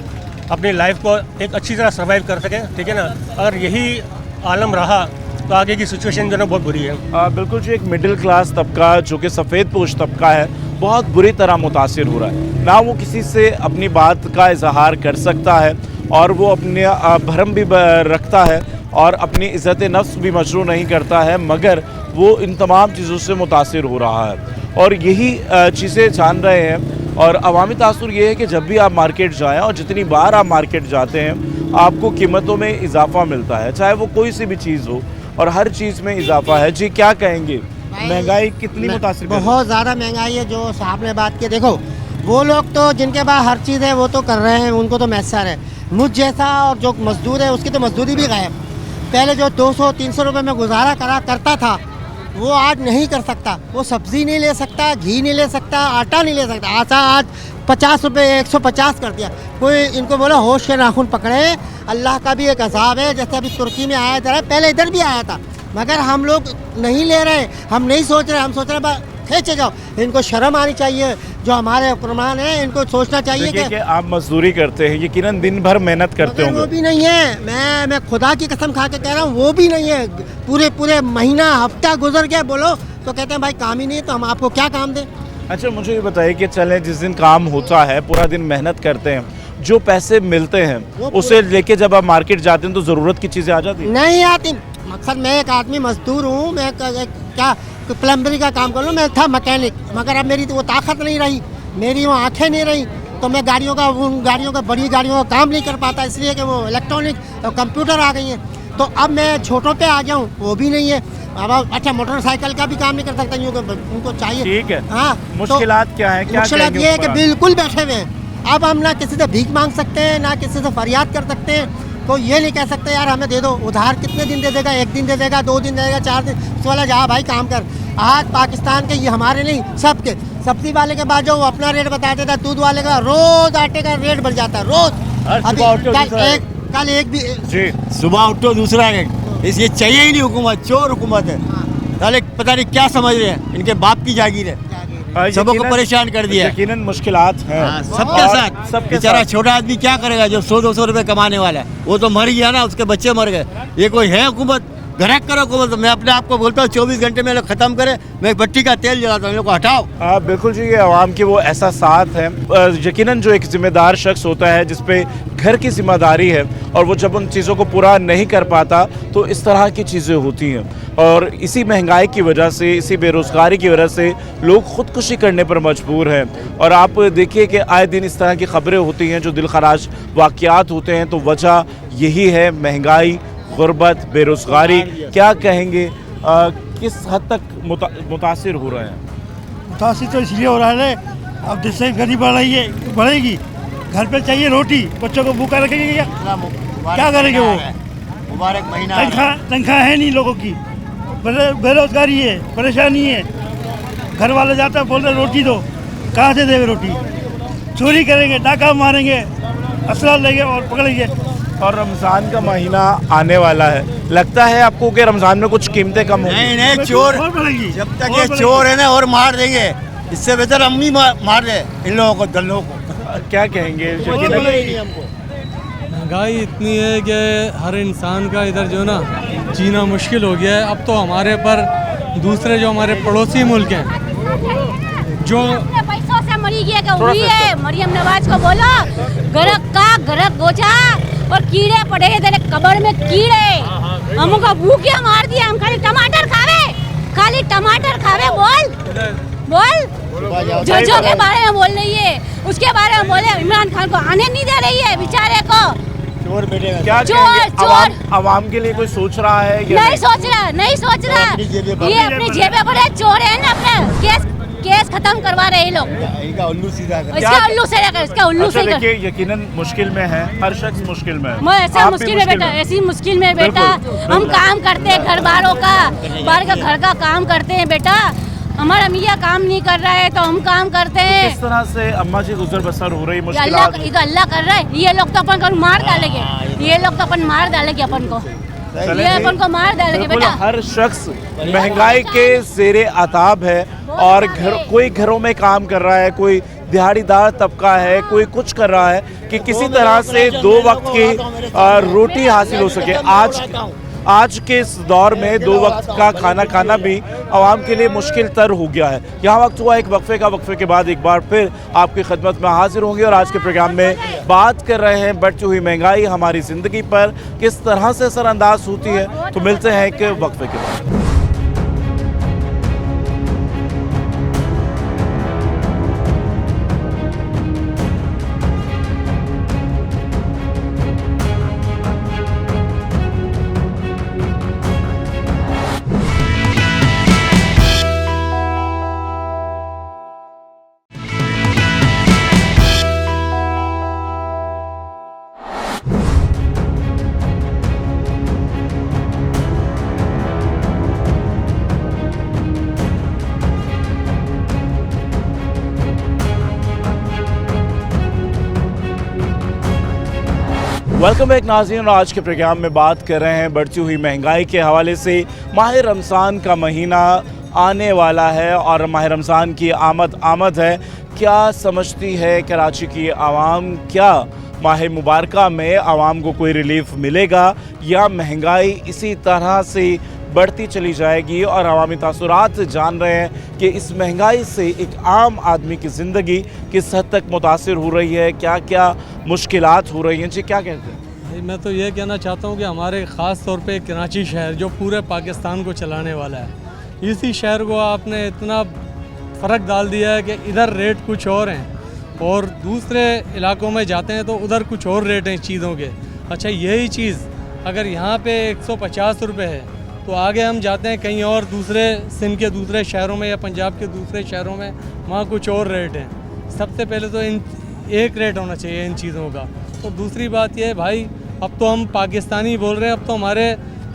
[SPEAKER 12] अपनी लाइफ को एक अच्छी तरह सर्वाइव कर सकें। ठीक है ना, अगर यही आलम रहा तो आगे की सिचुएशन जो है बहुत बुरी है।
[SPEAKER 1] बिल्कुल जी, एक मिडिल क्लास तबका जो कि सफ़ेद पोश तबका है बहुत बुरी तरह मुतासिर हो रहा है। ना वो किसी से अपनी बात का इजहार कर सकता है, और वो अपने भरम भी रखता है और अपनी इज़्ज़त नफ्स भी मशरू नहीं करता है, मगर वो इन तमाम चीज़ों से मुतासिर हो रहा है। और यही चीज़ें जान रहे हैं। और अवामी तासुर ये है कि जब भी आप मार्केट जाएं और जितनी बार आप मार्केट जाते हैं आपको कीमतों में इजाफ़ा मिलता है, चाहे वो कोई सी भी चीज़ हो, और हर चीज़ में इजाफ़ा है। जी क्या कहेंगे, महंगाई कितनी मुतासिर?
[SPEAKER 13] बहुत ज़्यादा महंगाई है। जो साहब ने बात की, देखो वो लोग तो जिनके पास हर चीज़ है वो तो कर रहे हैं, उनको तो मैसर है। मुझ जैसा और जो मजदूर है उसकी तो मजदूरी भी गायब। पहले जो 200-300 रुपये में गुजारा करता था वो आज नहीं कर सकता। वो सब्ज़ी नहीं ले सकता, घी नहीं ले सकता, आटा नहीं ले सकता। आटा आज 50 रुपये 150 कर दिया। कोई इनको बोला होश के नाखून पकड़े, अल्लाह का भी एक अज़ाब है। जैसे अभी तुर्की में आया था, पहले इधर भी आया था, मगर हम लोग नहीं ले रहे, हम नहीं सोच रहे, हम सोच रहे खेचे जाओ। इनको शर्म आनी चाहिए, जो हमारे हुक्मरान हैं इनको सोचना चाहिए कि
[SPEAKER 1] आप मजदूरी करते हैं, यकीनन दिन भर मेहनत करते होंगे।
[SPEAKER 13] वो भी नहीं है, मैं खुदा की कसम खा के कह रहा हूँ, वो भी नहीं है। पूरे महीना हफ्ता गुजर गया, बोलो तो कहते हैं भाई काम ही नहीं, तो हम आपको क्या काम दें।
[SPEAKER 1] अच्छा, मुझे ये बताइए कि चले जिस दिन काम होता है, पूरा दिन मेहनत करते हैं, जो पैसे मिलते हैं उसे लेके जब आप मार्केट जाते हैं तो ज़रूरत की चीज़ें आ जाती हैं?
[SPEAKER 13] नहीं आती। मकसद मैं एक आदमी मजदूर हूँ, मैं क्या प्लम्बरी का काम कर लूँ, मैं था मैकेनिक, मगर अब मेरी तो वो ताकत नहीं रही, मेरी वो आँखें नहीं रही, तो मैं उन गाड़ियों का बड़ी गाड़ियों का काम नहीं कर पाता, इसलिए कि वो इलेक्ट्रॉनिक कंप्यूटर आ गई हैं। तो अब मैं छोटों पे आ गया हूँ, वो भी नहीं है। अब अच्छा मोटरसाइकिल का भी काम नहीं कर सकता, उनको चाहिए।
[SPEAKER 1] ठीक है,
[SPEAKER 13] हाँ,
[SPEAKER 1] मुश्किलात क्या है?
[SPEAKER 13] मुश्किलात ये है कि बिल्कुल बैठे हुए हैं। अब हम ना किसी से भीख मांग सकते हैं, ना किसी से फरियाद कर सकते हैं, तो ये नहीं कह सकते यार हमें दे दो। उधार कितने दिन दे देगा? 1 दिन दे देगा, 2 दिन दे देगा, 4 दिन। उस वाला जा भाई काम कर। आज पाकिस्तान के, ये हमारे नहीं सबके, सब्जी वाले के बाद जो वो अपना रेट बता देता, दूध वाले का रोज आटे का रेट बढ़ जाता है रोज। अभी कल एक भी
[SPEAKER 14] जी सुबह उठो दूसरा रेट, इसलिए चाहिए ही नहीं हुकूमत, चोर हुकूमत है साले, पता नहीं क्या समझ रहे हैं, इनके बाप की जागीर है, सबको को परेशान कर दिया।
[SPEAKER 1] यकीनन मुश्किलात हैं
[SPEAKER 14] सबके साथ। बेचारा छोटा आदमी क्या करेगा जो 100-200 रुपए कमाने वाला है, वो तो मर गया ना, उसके बच्चे मर गए। ये कोई है हुकूमत? घरक करो हुकूमत। मैं अपने आप को बोलता हूँ 24 घंटे में लोग खत्म करे, मैं भट्टी का तेल जलाता हूँ, लोग को हटाओ।
[SPEAKER 1] बिल्कुल जी, ये आवाम की वो एहसासात हैं। यकीनन जो एक जिम्मेदार शख्स होता है जिस पे घर की जिम्मेदारी है, और वो जब उन चीज़ों को पूरा नहीं कर पाता तो इस तरह की चीज़ें होती हैं। और इसी महंगाई की वजह से, इसी बेरोज़गारी की वजह से लोग ख़ुदकुशी करने पर मजबूर हैं। और आप देखिए कि आए दिन इस तरह की ख़बरें होती हैं जो दिलखराज वाक़यात होते हैं, तो वजह यही है महंगाई, गुर्बत, बेरोज़गारी। क्या कहेंगे, किस हद तक मुतासिर हो रहे हैं?
[SPEAKER 15] मुतासिर तो इसलिए हो रहा है, अब जिससे गरीब बढ़ेगी, घर पे चाहिए रोटी, बच्चों को भूखा रखेंगे क्या करेंगे वो?
[SPEAKER 14] मुबारक महीना,
[SPEAKER 15] तनख्वाह है नहीं लोगों की, बेरोजगारी है, परेशानी है। घर वाले जाते हैं बोलते रोटी दो, कहाँ से देंगे रोटी? चोरी करेंगे, डाका मारेंगे, असला लेंगे और पकड़ेंगे।
[SPEAKER 1] और रमज़ान का महीना आने वाला है, लगता है आपको कि रमज़ान में कुछ कीमतें कम होंगी?
[SPEAKER 14] नहीं, चोर जब तक ये चोर है ना और मार देंगे, इससे बेहतर अम्मी मार दे इन लोगों को, दल्लों को।
[SPEAKER 1] क्या कहेंगे?
[SPEAKER 16] महंगाई इतनी है कि हर इंसान का इधर जो ना जीना मुश्किल हो गया है। अब तो हमारे पर दूसरे जो हमारे पड़ोसी मुल्क हैं, जो
[SPEAKER 17] पैसों से मरी गया हुई है, मरियम नवाज को बोलो गरक गोचा और कीड़े पड़े तेरे कब्र में कीड़े, हमको भूखे मार दिया, हम खाली टमाटर खावे। बोल जो के बारे में बोल रही है, उसके बारे में बोले। इमरान खान को आने नहीं दे रही है बेचारे को।
[SPEAKER 14] चोर बेटे
[SPEAKER 1] क्या चोर आवाम के लिए कोई सोच रहा है?
[SPEAKER 17] नहीं सोच रहा। ये अपनी जेबें भरे चोर है ना, अपने केस खत्म करवा रहे हैं लोग।
[SPEAKER 14] इसका उल्लू सीधा
[SPEAKER 1] कर। देखिए, यकीनन मुश्किल में है, हर शख्स मुश्किल में है।
[SPEAKER 17] ऐसा मुश्किल में बेटा, हम काम करते हैं घर बारों का, घर का काम करते हैं बेटा। हमारा मियाँ काम नहीं कर रहा है तो हम काम करते हैं।
[SPEAKER 1] किस तरह से अम्मा जी गुजर बसर हो रही?
[SPEAKER 17] अल्लाह कर रहा है। ये लोग तो अपन को मार डालेंगे, अपन को मार डालेंगे बेटा।
[SPEAKER 1] हर शख्स महंगाई के ज़ेरे अताब है, और कोई घरों में काम कर रहा है, कोई दिहाड़ीदार तबका है, कोई कुछ कर रहा है कि किसी तरह से 2 वक्त की रोटी हासिल हो सके। आज के इस दौर में 2 वक्त का खाना खाना भी आवाम के लिए मुश्किल तर हो गया है। यहाँ वक्त हुआ एक वक्फे के बाद एक बार फिर आपकी खिदमत में हाजिर होंगे, और आज के प्रोग्राम में बात कर रहे हैं बढ़ती हुई महंगाई हमारी ज़िंदगी पर किस तरह से असरअंदाज होती है। तो मिलते हैं एक वक्फे के बाद। वेलकम बैक नाज़रीन, आज के प्रोग्राम में बात कर रहे हैं बढ़ती हुई महंगाई के हवाले से। माह रमज़ान का महीना आने वाला है और माह रमज़ान की आमद है। क्या समझती है कराची की आवाम, क्या माह मुबारका में आवाम को कोई रिलीफ मिलेगा, या महंगाई इसी तरह से बढ़ती चली जाएगी? और अवामी तासुरात जान रहे हैं कि इस महंगाई से एक आम आदमी की ज़िंदगी किस हद तक मुतासिर हो रही है, क्या क्या मुश्किलात हो रही हैं। जी क्या कहते हैं?
[SPEAKER 16] मैं तो ये कहना चाहता हूँ कि हमारे ख़ास तौर पे कराची शहर जो पूरे पाकिस्तान को चलाने वाला है, इसी शहर को आपने इतना फ़र्क डाल दिया है कि इधर रेट कुछ और हैं और दूसरे इलाकों में जाते हैं तो उधर कुछ और रेट हैं चीज़ों के। अच्छा, यही चीज़ अगर यहाँ पे 150 रुपये है तो आगे हम जाते हैं कहीं और दूसरे सिंध के दूसरे शहरों में या पंजाब के दूसरे शहरों में, वहाँ कुछ और रेट हैं। सबसे पहले तो इन एक रेट होना चाहिए इन चीज़ों का। तो दूसरी बात यह है भाई, अब तो हम पाकिस्तानी बोल रहे हैं, अब तो हमारे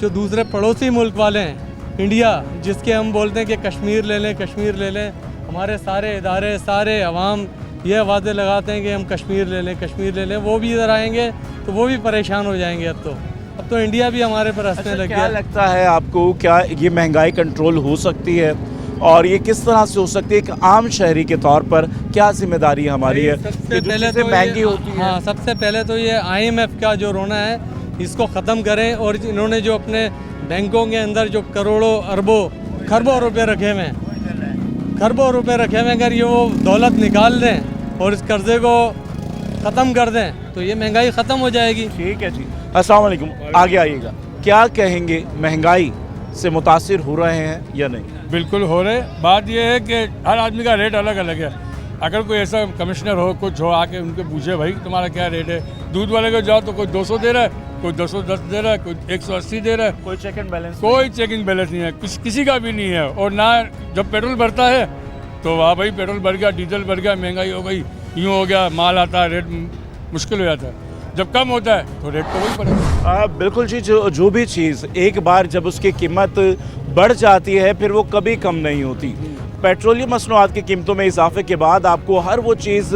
[SPEAKER 16] जो दूसरे पड़ोसी मुल्क वाले हैं, इंडिया जिसके हम बोलते हैं कि कश्मीर ले लें, कश्मीर ले लें, हमारे सारे इदारे सारे अवाम ये वादे लगाते हैं कि हम कश्मीर ले लें, कश्मीर ले लें। वो भी इधर आएंगे तो वो भी परेशान हो जाएंगे। अब तो इंडिया भी हमारे पर हंसने लग गया।
[SPEAKER 1] क्या लगता है आपको, क्या ये महंगाई कंट्रोल हो सकती है और ये किस तरह से हो सकती है? एक आम शहरी के तौर पर क्या जिम्मेदारी हमारी है?
[SPEAKER 16] सबसे पहले तो
[SPEAKER 1] महंगी होती है।
[SPEAKER 16] हाँ, सबसे पहले तो ये IMF का जो रोना है इसको ख़त्म करें और इन्होंने जो अपने बैंकों के अंदर जो करोड़ों अरबों खरबों रुपए रखे हुए हैं, खरबों रुपए रखे हुए, अगर ये वो दौलत निकाल दें और इस कर्जे को ख़त्म कर दें तो ये महंगाई ख़त्म हो जाएगी।
[SPEAKER 1] ठीक है जी, अस्सलाम वालेकुम। आगे आइएगा, क्या कहेंगे, महंगाई से मुतासिर हो रहे हैं या नहीं?
[SPEAKER 5] बिल्कुल हो रहे। बात यह है कि हर आदमी का रेट अलग अलग है। अगर कोई ऐसा कमिश्नर हो, कुछ हो, आके उनके पूछे भाई तुम्हारा क्या रेट है। दूध वाले को जाओ तो कोई 200 दे रहा है, कोई 210 दे रहा है, कोई 180 दे रहा है।
[SPEAKER 1] कोई चेक एंड बैलेंस,
[SPEAKER 5] कोई चेकिंग बैलेंस नहीं है, किसी का भी नहीं है। और ना जब पेट्रोल बढ़ता है तो वाह भाई पेट्रोल बढ़ गया, डीजल बढ़ गया, महंगाई हो गई, यूँ हो गया, माल आता है, रेट मुश्किल हो जाता है। जब कम होता है तो रेट तो वही पड़ेगा।
[SPEAKER 1] बिल्कुल जी, जो भी चीज़ एक बार जब उसकी कीमत बढ़ जाती है फिर वो कभी कम नहीं होती। पेट्रोलियम मसनूआत की कीमतों में इजाफे के बाद आपको हर वो चीज़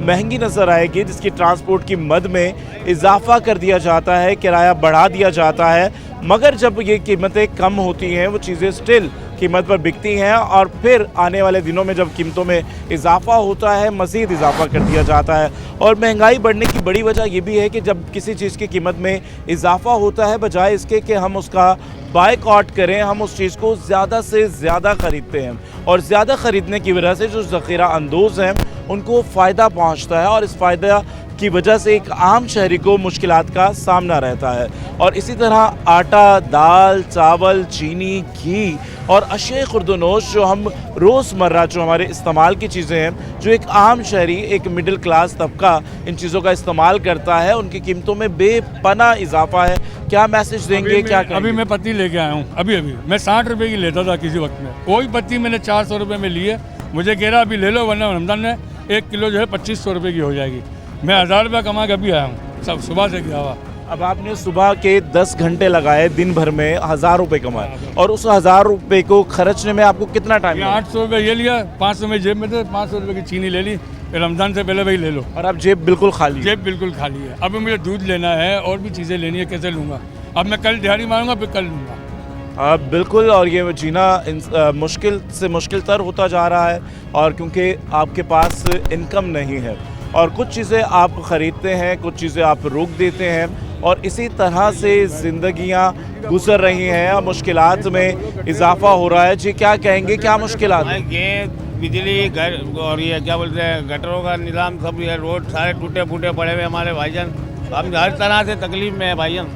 [SPEAKER 1] महंगी नज़र आएगी जिसकी ट्रांसपोर्ट की मद में इजाफा कर दिया जाता है, किराया बढ़ा दिया जाता है। मगर जब ये कीमतें कम होती हैं वो चीज़ें स्टिल कीमत पर बिकती हैं और फिर आने वाले दिनों में जब कीमतों में इजाफा होता है मज़ीद इजाफा कर दिया जाता है। और महंगाई बढ़ने की बड़ी वजह ये भी है कि जब किसी चीज़ की कीमत में इजाफा होता है, बजाय इसके कि हम उसका बायकॉट करें, हम उस चीज़ को ज़्यादा से ज़्यादा ख़रीदते हैं और ज़्यादा ख़रीदने की वजह से जो ज़ख़ीरा अंदोज़ हैं उनको फ़ायदा पहुँचता है और इस फ़ायदा की वजह से एक आम शहरी को मुश्किलात का सामना रहता है। और इसी तरह आटा, दाल, चावल, चीनी, घी और अशिया खुर्दनोश जो हम रोज़मर्रा जो हमारे इस्तेमाल की चीज़ें हैं, जो एक आम शहरी, एक मिडिल क्लास तबका इन चीज़ों का इस्तेमाल करता है, उनकी कीमतों में बेपनाह इजाफा है। क्या मैसेज देंगे, क्या कहेंगे?
[SPEAKER 5] अभी मैं पत्ती लेके आया हूँ, अभी मैं 60 रुपये की लेता था किसी वक्त में, कोई पत्ती मैंने 400 रुपये में ली है। मुझे कह रहा अभी ले लो वरना रमज़ान में 1 किलो जो है 2500 रुपये की हो जाएगी। मैं 1000 रुपये कमा के अभी आया हूँ, सब सुबह से गया हुआ।
[SPEAKER 1] अब आपने सुबह के 10 घंटे लगाए, दिन भर में 1000 रुपये कमाए और उस 1000 रुपये को खर्चने में आपको कितना टाइम लगा?
[SPEAKER 5] 800 रुपये ये लिया, 500 में जेब में थे, 500 रुपये की चीनी ले ली, रमज़ान से पहले वही ले लो।
[SPEAKER 1] और अब जेब बिल्कुल खाली?
[SPEAKER 5] जेब बिल्कुल खाली है। अब मुझे दूध लेना है और भी चीज़ें लेनी है, कैसे लूँगा? अब मैं कल दिहाड़ी मारूंगा फिर कल लूँगा।
[SPEAKER 1] बिल्कुल, और ये जीना मुश्किल से मुश्किल तर होता जा रहा है और क्योंकि आपके पास इनकम नहीं है और कुछ चीज़ें आप ख़रीदते हैं, कुछ चीज़ें आप रोक देते हैं और इसी तरह से ज़िंदगियां गुजर रही हैं और मुश्किलात में इजाफा हो रहा है। जी, क्या कहेंगे, क्या मुश्किलात हैं?
[SPEAKER 18] ये बिजली, घर और ये क्या बोलते हैं, गटरों का निज़ाम, सब ये रोड सारे टूटे फूटे पड़े हुए हमारे भाईजान। हम हर तरह से तकलीफ़ में है भाईजान।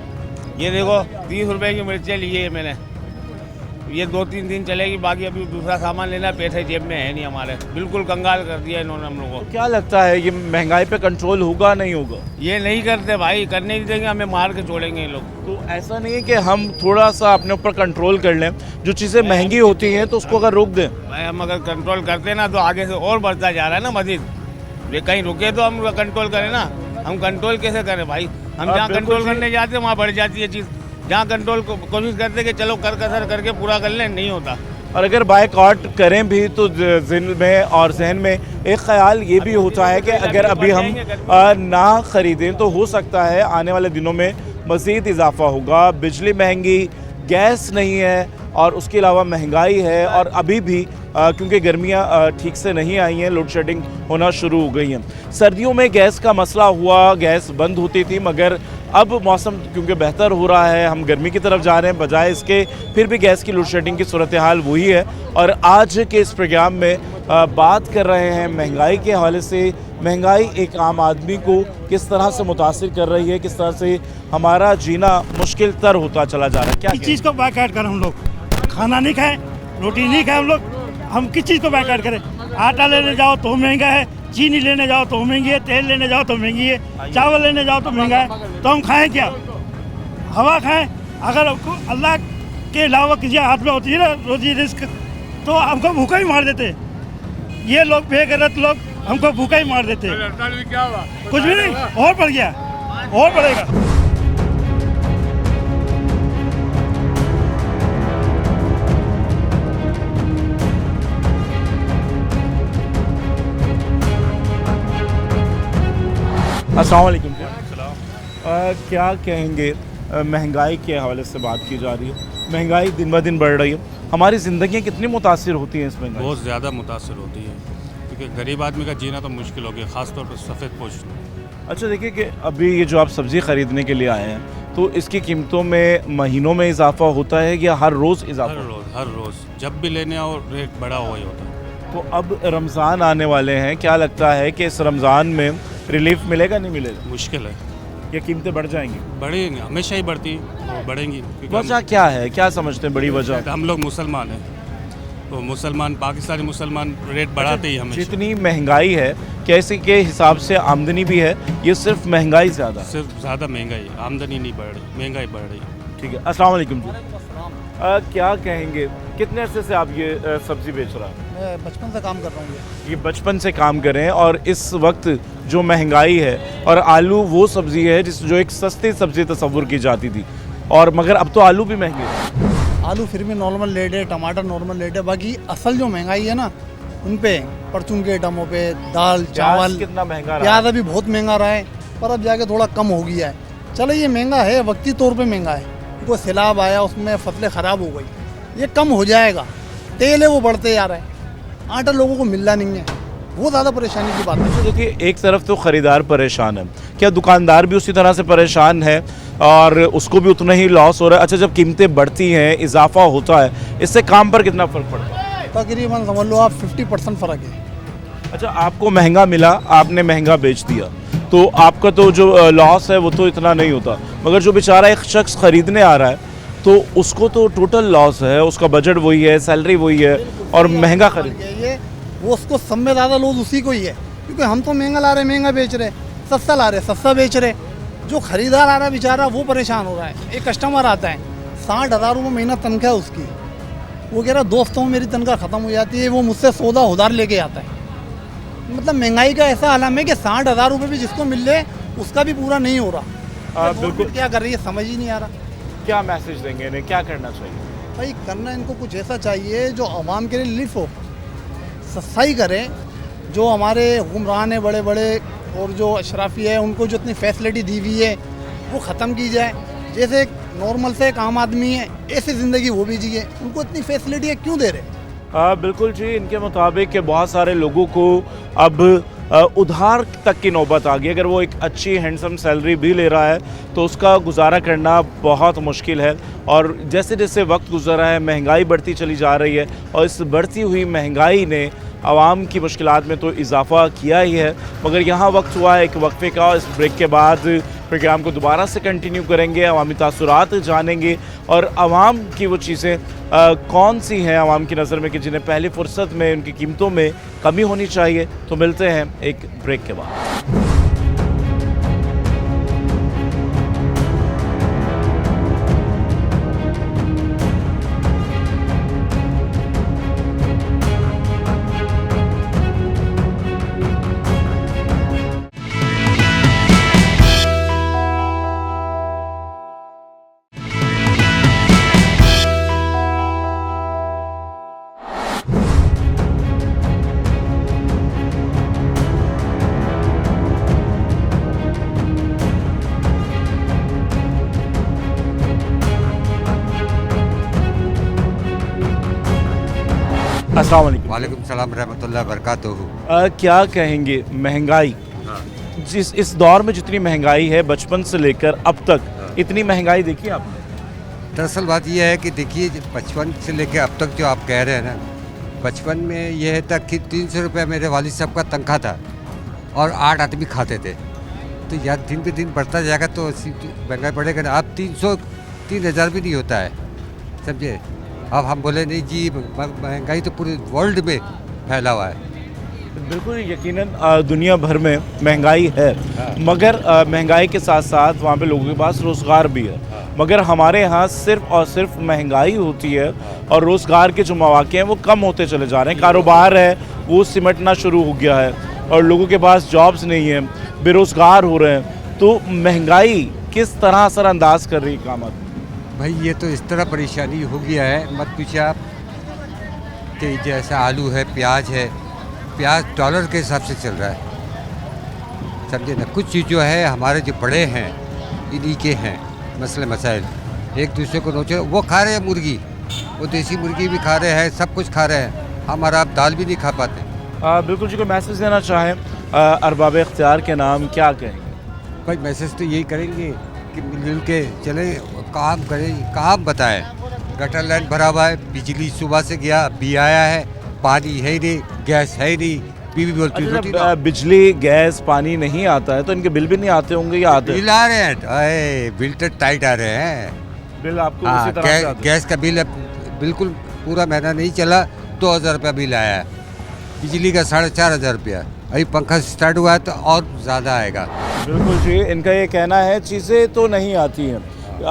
[SPEAKER 18] ये देखो 30 रुपए की मिर्चें ली है मैंने, ये 2-3 दिन चलेगी, बाकी अभी दूसरा सामान लेना, पैसे जेब में है नहीं हमारे। बिल्कुल कंगाल कर दिया इन्होंने हम लोगों को।
[SPEAKER 1] क्या लगता है ये महंगाई पे कंट्रोल होगा, नहीं होगा?
[SPEAKER 18] ये नहीं करते भाई, करने नहीं देंगे, हमें मार के छोड़ेंगे ये लोग।
[SPEAKER 1] तो ऐसा नहीं है कि हम थोड़ा सा अपने ऊपर कंट्रोल कर लें, जो चीज़ें महंगी होती हैं तो उसको अगर रोक दें?
[SPEAKER 18] भाई हम अगर कंट्रोल करते ना तो आगे से और बढ़ता जा रहा है ना मजीद। ये कहीं रुके तो हम कंट्रोल करें ना, हम कंट्रोल कैसे करें भाई? हम जहाँ कंट्रोल करने जाते हैं वहाँ बढ़ जाती है चीज़, जहाँ कंट्रोल कोशिश करते कि चलो कर कसर करके पूरा कर लें, नहीं होता।
[SPEAKER 1] और अगर बायकॉट करें भी तो दिल में और जहन में एक ख्याल ये भी होता है कि अगर अभी हम ना ख़रीदें तो हो सकता है आने वाले दिनों में मज़ीद इजाफा होगा। बिजली महंगी, गैस नहीं है और उसके अलावा महंगाई है और अभी भी क्योंकि गर्मियाँ ठीक से नहीं आई हैं, लोड शेडिंग होना शुरू हो गई हैं। सर्दियों में गैस का मसला हुआ, गैस बंद होती थी, मगर अब मौसम क्योंकि बेहतर हो रहा है, हम गर्मी की तरफ जा रहे हैं, बजाय इसके फिर भी गैस की लोड शेडिंग की सूरत हाल वही है। और आज के इस प्रोग्राम में बात कर रहे हैं महंगाई के हवाले से महंगाई एक आम आदमी को किस तरह से मुतासिर कर रही है, किस तरह से हमारा जीना मुश्किल तर होता चला जा रहा है। क्या
[SPEAKER 15] किस चीज़ को बायकॉट करें हम लोग? खाना नहीं खाएं, रोटी नहीं खाएं हम किस चीज़ को बायकॉट करें? आटा लेने जाओ तो महंगा है, चीनी लेने जाओ तो महंगी है, तेल लेने जाओ तो महंगी है, चावल लेने जाओ तो महंगा है, तो हम खाएं क्या? हवा खाएं? अगर अल्लाह के अलावा किसी हाथ में होती है ना रोजी रिस्क, तो हमको भूखा ही मार देते। ये लोग बेगैरत लोग हमको भूखा ही मार देते।
[SPEAKER 5] क्या हुआ?
[SPEAKER 15] कुछ भी नहीं, और बढ़ गया, और बढ़ेगा।
[SPEAKER 1] अस्सलाम वालेकुम। क्या कहेंगे, महंगाई के हवाले से बात की जा रही है, महंगाई दिन ब दिन बढ़ रही है, हमारी ज़िंदगियाँ कितनी मुतासिर होती हैं इस महंगाई?
[SPEAKER 19] बहुत ज़्यादा मुतासिर होती है, क्योंकि गरीब आदमी का जीना तो मुश्किल हो गया, ख़ासतौर पर सफ़ेद पोश।
[SPEAKER 1] अच्छा देखिए कि अभी ये जो आप सब्ज़ी ख़रीदने के लिए आए हैं, तो इसकी कीमतों में महीनों में इजाफा होता है या हर रोज़ इजाफा?
[SPEAKER 19] हर रोज़ जब भी लेने आओ रेट बढ़ा हुआ ही होता है।
[SPEAKER 1] तो अब रमज़ान आने वाले हैं, क्या लगता है कि इस रमज़ान में रिलीफ मिलेगा नहीं मिलेगा?
[SPEAKER 19] मुश्किल है।
[SPEAKER 1] ये कीमतें बढ़ जाएंगी?
[SPEAKER 19] बढ़ेंगी, हमेशा ही बढ़ती और बढ़ेंगी।
[SPEAKER 1] वजह क्या है, क्या समझते हैं बड़ी वजह?
[SPEAKER 19] हम लोग मुसलमान हैं, तो मुसलमान पाकिस्तानी मुसलमान रेट बढ़ाते ही हमेशा।
[SPEAKER 1] जितनी महंगाई है कैसे के हिसाब से आमदनी भी है, ये सिर्फ महंगाई ज़्यादा?
[SPEAKER 19] सिर्फ ज़्यादा महंगाई, आमदनी नहीं बढ़ रही, महंगाई बढ़ रही।
[SPEAKER 1] ठीक है, अस्सलाम वालेकुम जी। क्या कहेंगे, कितने अरसे से आप ये सब्ज़ी बेच रहा हैं?
[SPEAKER 20] मैं बचपन से काम कर रहा हूँ।
[SPEAKER 1] ये बचपन से काम कर रहे हैं, और इस वक्त जो महंगाई है, और आलू वो सब्ज़ी है जो एक सस्ती सब्ज़ी तस्वुर की जाती थी, और मगर अब तो आलू भी महंगे हैं।
[SPEAKER 20] आलू फिर भी नॉर्मल रेट है, टमाटर नॉर्मल रेट है, बाकी असल जो महंगाई है ना उन पे परचून के आइटमों पे, दाल चावल,
[SPEAKER 1] कितना महंगा,
[SPEAKER 20] प्याज अभी बहुत महंगा रहा है, पर अब जाके थोड़ा कम हो गया है। चलो ये महंगा है, वक्ती तौर पे महंगा है, कोई सैलाब आया उसमें फसलें ख़राब हो गई, ये कम हो जाएगा। तेल है वो बढ़ते जा रहा है, आटा लोगों को मिल रहा नहीं है, बहुत ज़्यादा परेशानी की बात है।
[SPEAKER 1] देखिए एक तरफ तो ख़रीदार परेशान है, क्या दुकानदार भी उसी तरह से परेशान है और उसको भी उतना ही लॉस हो रहा है? अच्छा, जब कीमतें बढ़ती हैं, इजाफा होता है, इससे काम पर कितना फ़र्क पड़ता है?
[SPEAKER 20] तकरीबन समझ लो आप 50% फ़र्क है।
[SPEAKER 1] अच्छा, आपको महंगा मिला, आपने महंगा बेच दिया, तो आपका तो जो लॉस है वो तो इतना नहीं होता, मगर जो बेचारा एक शख्स ख़रीदने आ रहा है तो उसको तो टोटल लॉस है, उसका बजट वही है, सैलरी वही है, और महंगा खरीद
[SPEAKER 20] ये वो उसको सब में ज़्यादा लॉस उसी को ही है, क्योंकि हम तो महंगा ला रहे महंगा बेच रहे, सस्ता ला रहे सस्ता बेच रहे, जो खरीदार आ रहा है बेचारा वो परेशान हो रहा है। एक कस्टमर आता है, 60,000 रुपये महीना तनख्वाह है उसकी, वो कह रहा दोस्तों मेरी तनख्वाह ख़त्म हो जाती है, वो मुझसे सौदा उधार लेके आता है। मतलब महंगाई का ऐसा आलम है कि 60,000 रुपये भी जिसको मिल रहे उसका भी पूरा नहीं हो रहा। बिल्कुल, क्या कर रही है समझ ही नहीं आ रहा।
[SPEAKER 1] क्या मैसेज देंगे इन्हें, क्या करना चाहिए?
[SPEAKER 20] भाई करना इनको कुछ ऐसा चाहिए जो आवाम के लिए रिलीफ हो, सस्ताई करें। जो हमारे हुक्मरान हैं बड़े बड़े और जो अशराफी है उनको जो इतनी फैसिलिटी दी हुई है वो ख़त्म की जाए। जैसे एक नॉर्मल से एक आम आदमी है ऐसी ज़िंदगी वो भी जिए, उनको इतनी फैसिलिटी क्यों दे रहे?
[SPEAKER 1] बिल्कुल जी, इनके मुताबिक कि बहुत सारे लोगों को अब उधार तक की नौबत आ गई। अगर वो एक अच्छी हैंडसम सैलरी भी ले रहा है तो उसका गुजारा करना बहुत मुश्किल है, और जैसे जैसे वक्त गुजर रहा है महंगाई बढ़ती चली जा रही है, और इस बढ़ती हुई महंगाई ने आवाम की मुश्किलात में तो इजाफ़ा किया ही है। मगर यहाँ वक्त हुआ है एक वक्फे का, इस ब्रेक के बाद प्रोग्राम को दोबारा से कंटिन्यू करेंगे, अवामी तासुरात जानेंगे और आवाम की वो चीज़ें कौन सी हैं आवाम की नज़र में कि जिन्हें पहली फ़ुर्सत में उनकी कीमतों में कमी होनी चाहिए। तो मिलते हैं एक ब्रेक के बाद। अस्सलाम वालेकुम।
[SPEAKER 21] वालेकुम सलाम रहमतुल्लाह बरकातहू।
[SPEAKER 1] क्या कहेंगे, महंगाई जिस इस दौर में जितनी महंगाई है बचपन से लेकर अब तक इतनी महंगाई देखी आपने?
[SPEAKER 21] दरअसल बात यह है कि देखिए बचपन से लेकर अब तक जो आप कह रहे हैं ना, बचपन में यह तक कि 300 रुपये मेरे वालिद साहब का तनख्वाह था और 8 आदमी खाते थे। तो यार दिन पे दिन बढ़ता जाएगा तो महंगाई बढ़ेगा ना। अब 300-3000 भी नहीं होता है, समझे। अब हम बोले नहीं जी महंगाई तो पूरे वर्ल्ड में फैला हुआ है।
[SPEAKER 1] बिल्कुल यकीनन दुनिया भर में महंगाई है, मगर महंगाई के साथ साथ वहाँ पे लोगों के पास रोज़गार भी है। मगर हमारे यहाँ सिर्फ और सिर्फ महंगाई होती है और रोज़गार के जो मौके हैं वो कम होते चले जा रहे हैं। कारोबार है वो सिमटना शुरू हो गया है और लोगों के पास जॉब्स नहीं है, बेरोज़गार हो रहे हैं। तो महंगाई किस तरह असरअंदाज कर रही है कामत?
[SPEAKER 21] भाई ये तो इस तरह परेशानी हो गया है, मत पूछिए आप, कि जैसा आलू है, प्याज है, प्याज डॉलर के हिसाब से चल रहा है, समझे ना। कुछ चीज़ जो है हमारे जो बड़े हैं इन्हीं के हैं मसले मसाइल, एक दूसरे को नोचे। वो खा रहे हैं मुर्गी, वो देसी मुर्गी भी खा रहे हैं, सब कुछ खा रहे हैं, हमारा आप दाल भी नहीं खा पाते।
[SPEAKER 1] बिल्कुल जी, कोई मैसेज देना चाहें अरबाब इख्तियार के नाम क्या कहेंगे?
[SPEAKER 21] भाई मैसेज तो यही करेंगे कि मिलजुल के चले, काम करें, काम बताएं। गटर लाइन भरा हुआ है, बिजली सुबह से गया, अभी आया है, पानी है ही नहीं, गैस है ही नहीं, बीवी बोलती है
[SPEAKER 1] बिजली गैस पानी नहीं आता है तो इनके बिल भी नहीं आते होंगे या आते?
[SPEAKER 21] बिल आ रहे हैं, बिल तो टाइट आ रहे हैं।
[SPEAKER 1] बिल आपको उसी तरह से आते?
[SPEAKER 21] गैस का बिल बिल्कुल पूरा महीना नहीं चला, 2000 रुपया बिल आया है। बिजली का 4500 रुपया, अभी पंखा स्टार्ट हुआ है तो और ज़्यादा आएगा।
[SPEAKER 1] बिल्कुल जी, इनका ये कहना है चीज़ें तो नहीं आती हैं।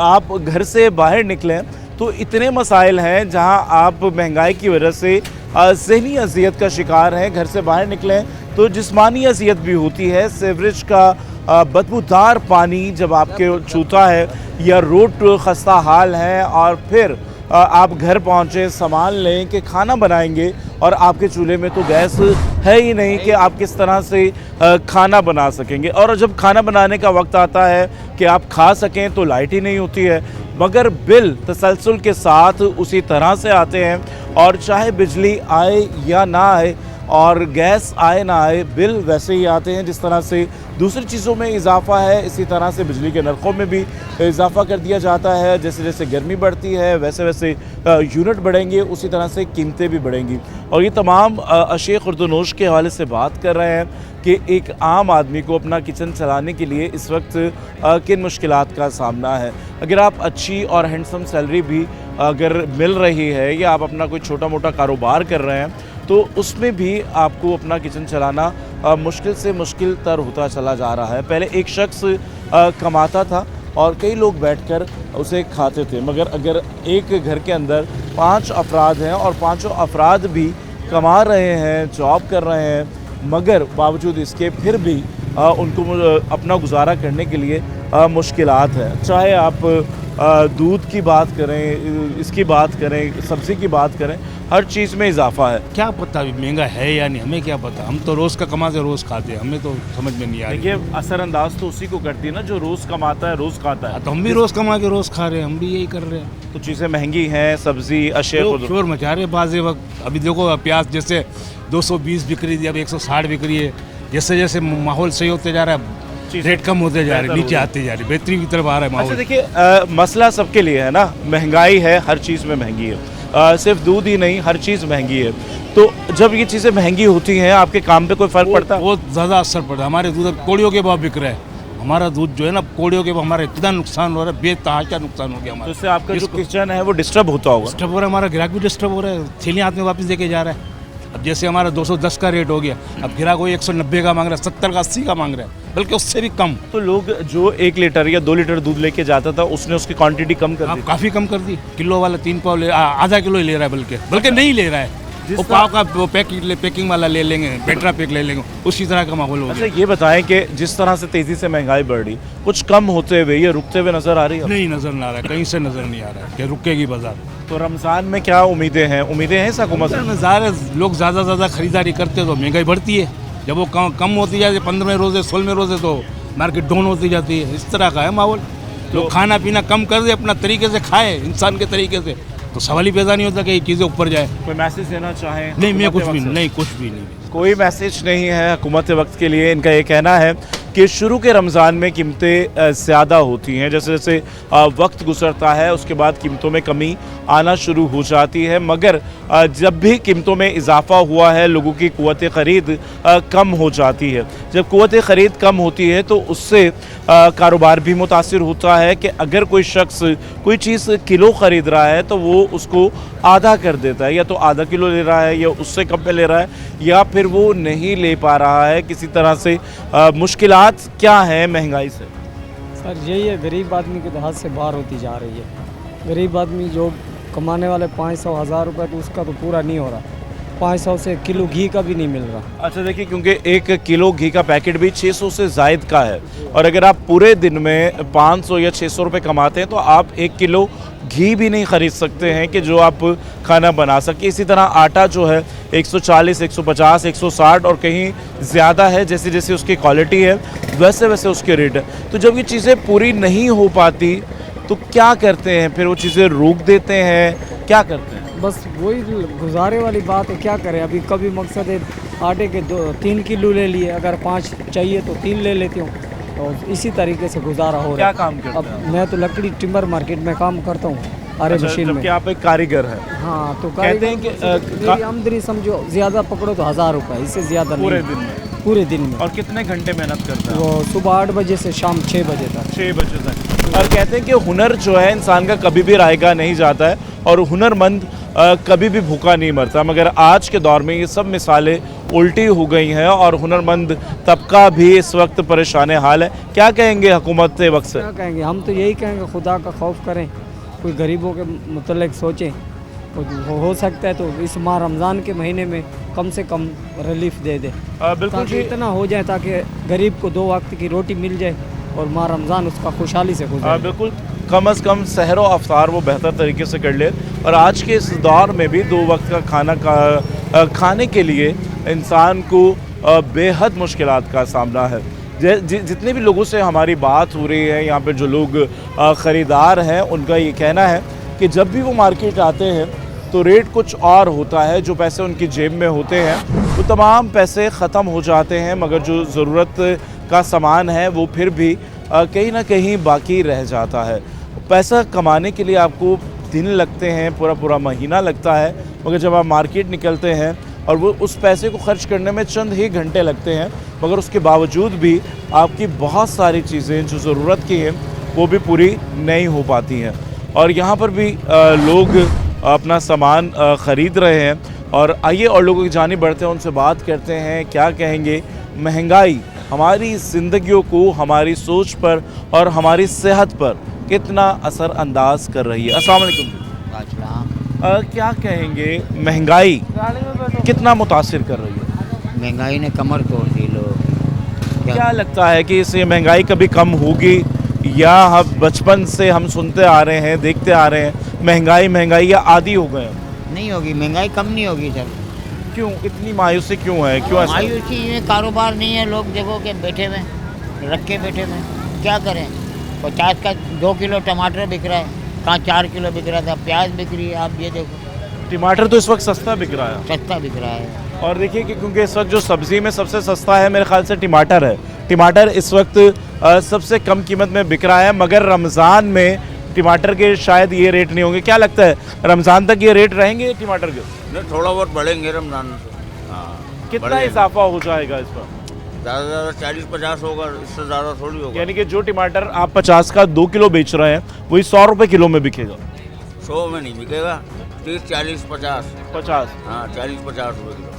[SPEAKER 1] आप घर से बाहर निकलें तो इतने मसाइल हैं जहां आप महंगाई की वजह से ज़हनी अजियत का शिकार हैं। घर से बाहर निकलें तो जिस्मानी अजियत भी होती है। सीवरेज का बदबूदार पानी जब आपके छूता है या रोड खस्ता हाल है और फिर आप घर पहुंचे सामान लें कि खाना बनाएंगे और आपके चूल्हे में तो गैस है ही नहीं कि आप किस तरह से खाना बना सकेंगे। और जब खाना बनाने का वक्त आता है कि आप खा सकें तो लाइट ही नहीं होती है, मगर बिल तसलसल के साथ उसी तरह से आते हैं। और चाहे बिजली आए या ना आए और गैस आए ना आए, बिल वैसे ही आते हैं। जिस तरह से दूसरी चीज़ों में इजाफा है, इसी तरह से बिजली के नरखों में भी इजाफा कर दिया जाता है। जैसे जैसे गर्मी बढ़ती है वैसे वैसे यूनिट बढ़ेंगे, उसी तरह से कीमतें भी बढ़ेंगी। और ये तमाम अशे खुर्दनोश के हवाले से बात कर रहे हैं कि एक आम आदमी को अपना किचन चलाने के लिए इस वक्त किन मुश्किलात का सामना है। अगर आप अच्छी और हैंडसम सैलरी भी अगर मिल रही है या आप अपना कोई छोटा मोटा कारोबार कर रहे हैं तो उसमें भी आपको अपना किचन चलाना मुश्किल से मुश्किल तर होता चला जा रहा है। पहले एक शख्स कमाता था और कई लोग बैठकर उसे खाते थे, मगर अगर एक घर के अंदर 5 अफराद हैं और 5 अफराद भी कमा रहे हैं, जॉब कर रहे हैं, मगर बावजूद इसके फिर भी उनको अपना गुजारा करने के लिए मुश्किलात है। चाहे आप दूध की बात करें, इसकी बात करें, सब्ज़ी की बात करें, हर चीज़ में इजाफा है।
[SPEAKER 2] क्या पता अभी महंगा है या नहीं, हमें क्या पता। हम तो रोज़ का कमाते रोज़ खाते हैं, हमें तो समझ में नहीं आ रही।
[SPEAKER 1] देखिए असरअंदाज तो उसी को करती है ना जो रोज़ कमाता है रोज़ खाता है।
[SPEAKER 2] तो हम भी रोज़ कमा के रोज़ खा रहे हैं, हम भी यही कर रहे हैं।
[SPEAKER 1] तो चीज़ें महंगी हैं, सब्ज़ी अशे
[SPEAKER 2] शोर मचा रहे बाज़ वक्त। अभी देखो प्याज जैसे 220 बिक रही थी, अब 160 बिक रही है। जैसे जैसे माहौल सही होते जा रहा है रेट कम होते जा रहे, नीचे आते जा रहे, बेहतरी की तरफ आ रहा है माहौल।
[SPEAKER 1] अच्छा देखिए, मसला सबके लिए है ना, महंगाई है, हर चीज़ में महंगी है। सिर्फ दूध ही नहीं, हर चीज़ महंगी है। तो जब ये चीज़ें महंगी होती हैं आपके काम पे कोई फ़र्क पड़ता है?
[SPEAKER 2] बहुत ज़्यादा असर पड़ता है। हमारे दूध कोड़ियों के भाव बिक रहे हैं, हमारा दूध जो है ना कोड़ियों के भाव, हमारा इतना नुकसान हो रहा है, बेतहाशा नुकसान हो गया हमारा।
[SPEAKER 1] तो इससे आपका जो किचन है वो डिस्टर्ब होता होगा?
[SPEAKER 2] डिस्टर्ब हो रहा है, हमारा ग्राहक भी डिस्टर्ब हो रहा है, थैलियाँ हाथ में वापस देके जा रहा है। अब जैसे हमारा 210 का रेट हो गया, अब ग्राहक कोई 190 का मांग रहा है, 70 का 80 का मांग रहा है, बल्कि उससे भी कम।
[SPEAKER 1] तो लोग जो 1 लीटर या 2 लीटर दूध लेके जाता था उसने उसकी क्वांटिटी कम कर दी?
[SPEAKER 2] काफ़ी कम कर दी। किलो वाला 3 पाव आधा किलो ही ले रहा है, बल्कि नहीं ले रहा है। वो पाव का वो पैकिंग वाला ले लेंगे, पेट्रा पैक ले लेंगे, उसी तरह का माहौल हो गया।
[SPEAKER 1] अच्छा ये बताएं कि जिस तरह से तेज़ी से महंगाई बढ़ रही, कुछ कम होते हुए या रुकते हुए नज़र आ रही है?
[SPEAKER 2] नहीं नज़र ना आ रहा है, कहीं से नज़र नहीं आ रहा है कि रुकेगी बाजार।
[SPEAKER 1] तो रमज़ान में क्या उम्मीदें हैं? उम्मीदें हैं हुकूमत से?
[SPEAKER 2] लोग ज़्यादा ख़रीदारी करते तो महंगाई बढ़ती है, जब वो कम होती जाती है, 15 रोज़े 16 रोज़े तो मार्केट डाउन होती जाती है। इस तरह का है माहौल। लोग खाना पीना कम कर दे, अपना तरीके से खाए, इंसान के तरीके से, तो सवाल ही पैदा नहीं होता कि ये चीज़ें ऊपर जाए।
[SPEAKER 1] कोई मैसेज देना चाहें?
[SPEAKER 2] नहीं, मैं कुछ भी नहीं, कुछ भी नहीं।
[SPEAKER 1] कोई मैसेज नहीं है हुकूमत वक्त के लिए। इनका ये कहना है कि शुरू के रमज़ान में कीमतें ज़्यादा होती हैं, जैसे जैसे वक्त गुजरता है उसके बाद कीमतों में कमी आना शुरू हो जाती है, मगर जब भी कीमतों में इजाफा हुआ है लोगों की क़ुव्वत ख़रीद कम हो जाती है। जब क़ुव्वत ख़रीद कम होती है तो उससे कारोबार भी मुतासिर होता है कि अगर कोई शख्स कोई चीज़ किलो ख़रीद रहा है तो वो उसको आधा कर देता है, या तो आधा किलो ले रहा है या उससे कम पे ले रहा है, या फिर वो नहीं ले पा रहा है किसी तरह से। मुश्किलात क्या है महंगाई से?
[SPEAKER 16] सर यही है, गरीब आदमी के हाथ से बाहर होती जा रही है। गरीब आदमी जो कमाने वाले 500-1000 रुपये तो उसका तो पूरा नहीं हो रहा, 500 से किलो घी का भी नहीं मिल रहा।
[SPEAKER 1] अच्छा देखिए, क्योंकि 1 किलो घी का पैकेट भी 600 से ज़ायद का है, और अगर आप पूरे दिन में 500 या 600 रुपये कमाते हैं तो आप 1 किलो घी भी नहीं ख़रीद सकते हैं कि जो आप खाना बना सके। इसी तरह आटा जो है 140, 150, 160 और कहीं ज़्यादा है, जैसे जैसे उसकी क्वालिटी है वैसे वैसे उसके रेट है। तो जब ये चीज़ें पूरी नहीं हो पाती तो क्या करते हैं फिर? वो चीज़ें रोक देते हैं, क्या करते हैं?
[SPEAKER 16] बस वही गुजारे वाली बात है, क्या करें। अभी कभी मकसद है आटे के 3 किलो ले लिए, अगर 5 चाहिए तो 3 ले लेती हूँ, और इसी तरीके से गुजारा हो रहा है।
[SPEAKER 1] क्या काम करते हैं?
[SPEAKER 16] अब मैं तो लकड़ी टिम्बर मार्केट में काम करता हूँ, अरे मशीन में।
[SPEAKER 1] आप एक कारीगर है?
[SPEAKER 16] हाँ, तो
[SPEAKER 1] कहते हैं कि
[SPEAKER 16] मेरी आमदनी समझो ज़्यादा पकड़ो तो 1000 रुपये, इससे ज़्यादा
[SPEAKER 1] पूरे
[SPEAKER 16] नहीं।
[SPEAKER 1] दिन में?
[SPEAKER 16] पूरे दिन में।
[SPEAKER 1] और कितने घंटे मेहनत करते हैं?
[SPEAKER 16] वो सुबह 8 बजे से शाम 6 बजे तक।
[SPEAKER 1] 6 बजे तक। और कहते हैं कि हुनर जो है इंसान का कभी भी रायगा नहीं जाता है, और हुनरमंद कभी भी भूखा नहीं मरता, मगर आज के दौर में ये सब मिसालें उल्टी हो गई हैं और हुनरमंद तबका भी इस वक्त परेशान हाल है। क्या कहेंगे हुकूमत वक्त से?
[SPEAKER 16] क्या कहेंगे, हम तो यही कहेंगे खुदा का खौफ करें, कोई गरीबों के मुतल्लिक सोचें। हो सकता है तो इस माह रमज़ान के महीने में कम से कम रिलीफ दे दे, ताकि इतना हो जाए ताकि गरीब को 2 वक्त की रोटी मिल जाए और माह रमज़ान उसका खुशहाली से गुजरे।
[SPEAKER 1] बिल्कुल, कम अज़ कम सहर व अफ्तार वो बेहतर तरीके से कर ले। और आज के इस दौर में भी 2 वक्त का खाना खाने के लिए इंसान को बेहद मुश्किलात का सामना है। जितने भी लोगों से हमारी बात हो रही है यहाँ पे, जो लोग ख़रीदार हैं, उनका ये कहना है कि जब भी वो मार्केट आते हैं तो रेट कुछ और होता है, जो पैसे उनकी जेब में होते हैं वो तमाम पैसे ख़त्म हो जाते हैं, मगर जो ज़रूरत का सामान है वो फिर भी कहीं ना कहीं बाकी रह जाता है। पैसा कमाने के लिए आपको दिन लगते हैं, पूरा पूरा महीना लगता है, मगर जब आप मार्केट निकलते हैं और वो उस पैसे को खर्च करने में चंद ही घंटे लगते हैं, मगर उसके बावजूद भी आपकी बहुत सारी चीज़ें जो ज़रूरत की हैं वो भी पूरी नहीं हो पाती हैं। और यहाँ पर भी लोग अपना सामान ख़रीद रहे हैं, और आइए और लोगों की जानिब बढ़ते हैं, उनसे बात करते हैं क्या कहेंगे। महंगाई हमारी ज़िंदगियों को, हमारी सोच पर और हमारी सेहत पर कितना असर अंदाज कर रही है। अस्सलाम वालेकुम। क्या कहेंगे, महंगाई कितना मुतासिर कर रही है?
[SPEAKER 3] महंगाई ने कमर तोड़ दी लोग।
[SPEAKER 1] क्या लगता है कि इससे महंगाई कभी कम होगी, या हम बचपन से हम सुनते आ रहे हैं, देखते आ रहे हैं महंगाई महंगाई, या आदी हो गए?
[SPEAKER 3] नहीं होगी महंगाई, कम नहीं होगी सर।
[SPEAKER 1] क्यों इतनी मायूसी क्यों है? क्यों ऐसा?
[SPEAKER 3] मायूसी में कारोबार नहीं है, लोग देखो के बैठे हुए रख के बैठे हुए, क्या करें। 50 का 2 किलो टमाटर बिक रहा है, कहाँ 4 किलो बिक रहा था। प्याज बिक रही है, आप ये देखो।
[SPEAKER 1] टमाटर तो इस वक्त सस्ता बिक रहा है।
[SPEAKER 3] सस्ता बिक रहा है।
[SPEAKER 1] और देखिए कि क्योंकि इस वक्त जो सब्ज़ी में सबसे सस्ता है मेरे ख्याल से टमाटर है। टमाटर इस वक्त सबसे कम कीमत में बिक रहा है, मगर रमज़ान में टमाटर के शायद ये रेट नहीं होंगे। क्या लगता है रमज़ान तक ये रेट रहेंगे टमाटर के?
[SPEAKER 22] नहीं, थोड़ा बहुत बढ़ेंगे रमज़ान से। हाँ,
[SPEAKER 1] कितना इजाफा हो जाएगा इस पर?
[SPEAKER 22] ज़्यादा से ज़्यादा 40-50 होगा, इससे ज़्यादा थोड़ी होगा।
[SPEAKER 1] यानी कि जो टमाटर आप 50 का 2 किलो बेच रहे हैं वही 100 रुपये किलो में बिकेगा?
[SPEAKER 22] 100 में नहीं बिकेगा, 30, 40, 50।
[SPEAKER 1] 50?
[SPEAKER 22] हाँ, 40-50 रुपये किलो।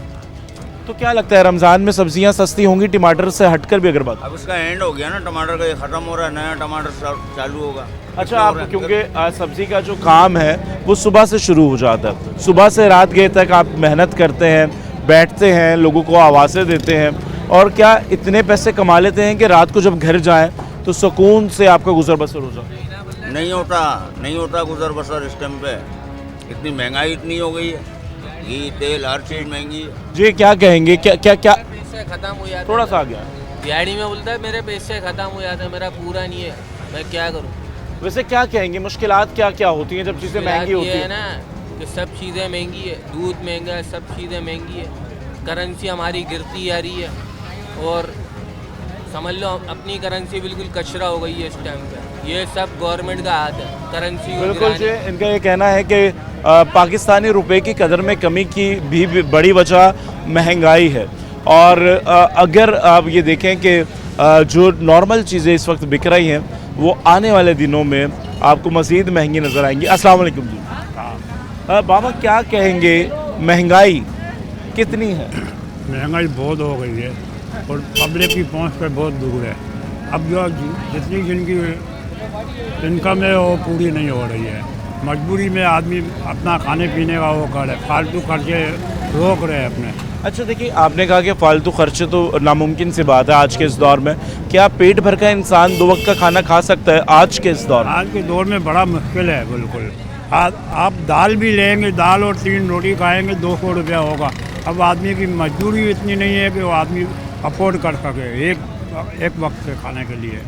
[SPEAKER 1] तो क्या लगता है रमज़ान में सब्जियां सस्ती होंगी टमाटर से हटकर भी? अगर बात
[SPEAKER 22] अब इसका एंड हो गया ना, टमाटर का ये ख़त्म हो रहा है, नया टमाटर चालू होगा।
[SPEAKER 1] अच्छा, आप क्योंकि सब्जी का जो काम है वो सुबह से शुरू हो जाता है, सुबह से रात गए तक आप मेहनत करते हैं, बैठते हैं, लोगों को आवाज़ें देते हैं, और क्या इतने पैसे कमा लेते हैं कि रात को जब घर जाएं तो सुकून से आपका गुजर बसर हो जाए?
[SPEAKER 22] नहीं होता गुजर बसर इस टाइम पे। इतनी महंगाई इतनी हो गई है, घी तेल हर चीज़ महंगी है।
[SPEAKER 1] जी, क्या कहेंगे, क्या
[SPEAKER 23] पैसे खत्म हो जाते,
[SPEAKER 1] थोड़ा सा आ गया
[SPEAKER 23] दिहाड़ी में बोलता है मेरे पैसे खत्म हो जाते हैं, मेरा पूरा नहीं है, मैं क्या करूँ।
[SPEAKER 1] वैसे क्या कहेंगे, मुश्किलात क्या क्या होती हैं जब चीज़ें महंगी होती
[SPEAKER 23] है ना, कि सब चीज़ें महंगी है, दूध महंगा है, सब चीज़ें महंगी है, करेंसी हमारी गिरती आ रही है, और समझ लो अपनी करेंसी बिल्कुल कचरा हो गई है इस टाइम पे। ये सब गवर्नमेंट का हाथ है करेंसी
[SPEAKER 1] बिल्कुल जी, इनका ये कहना है कि पाकिस्तानी रुपए की कदर में कमी की भी बड़ी वजह महंगाई है। और अगर आप ये देखें कि जो नॉर्मल चीज़ें इस वक्त बिक रही हैं वो आने वाले दिनों में आपको मज़ीद महंगी नज़र आएंगी। अस्सलाम वालेकुम जी। बाबा क्या कहेंगे, महंगाई कितनी है?
[SPEAKER 4] महंगाई बहुत हो गई है और पब्लिक की पहुंच पे बहुत दूर है। अब जो जितनी जिनकी इनकम है वो पूरी नहीं हो रही है। मजबूरी में आदमी अपना खाने पीने का वो कर है, फालतू खर्चे रोक रहे हैं अपने।
[SPEAKER 1] अच्छा देखिए, आपने कहा कि फालतू खर्चे तो नामुमकिन सी बात है आज के इस दौर में। क्या पेट भर का इंसान 2 वक्त का खाना खा सकता है आज के इस दौर में?
[SPEAKER 4] आज के दौर में बड़ा मुश्किल है बिल्कुल। आप दाल भी लेंगे, दाल और 3 रोटी खाएंगे 200 रुपया होगा। अब आदमी की मजदूरी इतनी नहीं है कि वो आदमी अफोर्ड कर सके एक वक्त के खाने के लिए।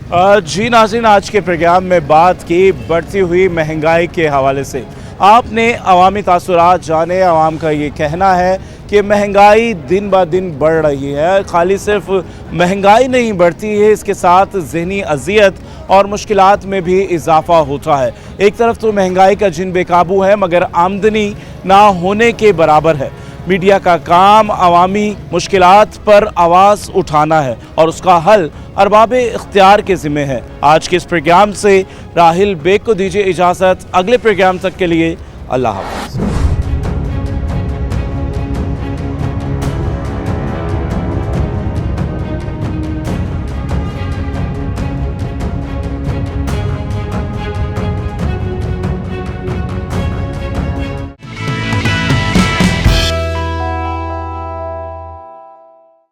[SPEAKER 1] जी नाज़रीन, आज के प्रोग्राम में बात की बढ़ती हुई महंगाई के हवाले से। आपने अवामी तासुरात जाने, आवाम का ये कहना है कि महंगाई दिन ब दिन बढ़ रही है। खाली सिर्फ महंगाई नहीं बढ़ती है, इसके साथ ज़हनी अजियत और मुश्किलात में भी इजाफा होता है। एक तरफ तो महंगाई का जिन बेकाबू है मगर आमदनी ना होने के बराबर है। मीडिया का काम अवामी मुश्किलात पर आवाज़ उठाना है और उसका हल अरबाब इख्तियार के ज़िम्मे है। आज के इस प्रोग्राम से राहिल बेग को दीजिए इजाज़त। अगले प्रोग्राम तक के लिए अल्लाह हाफ़िज़।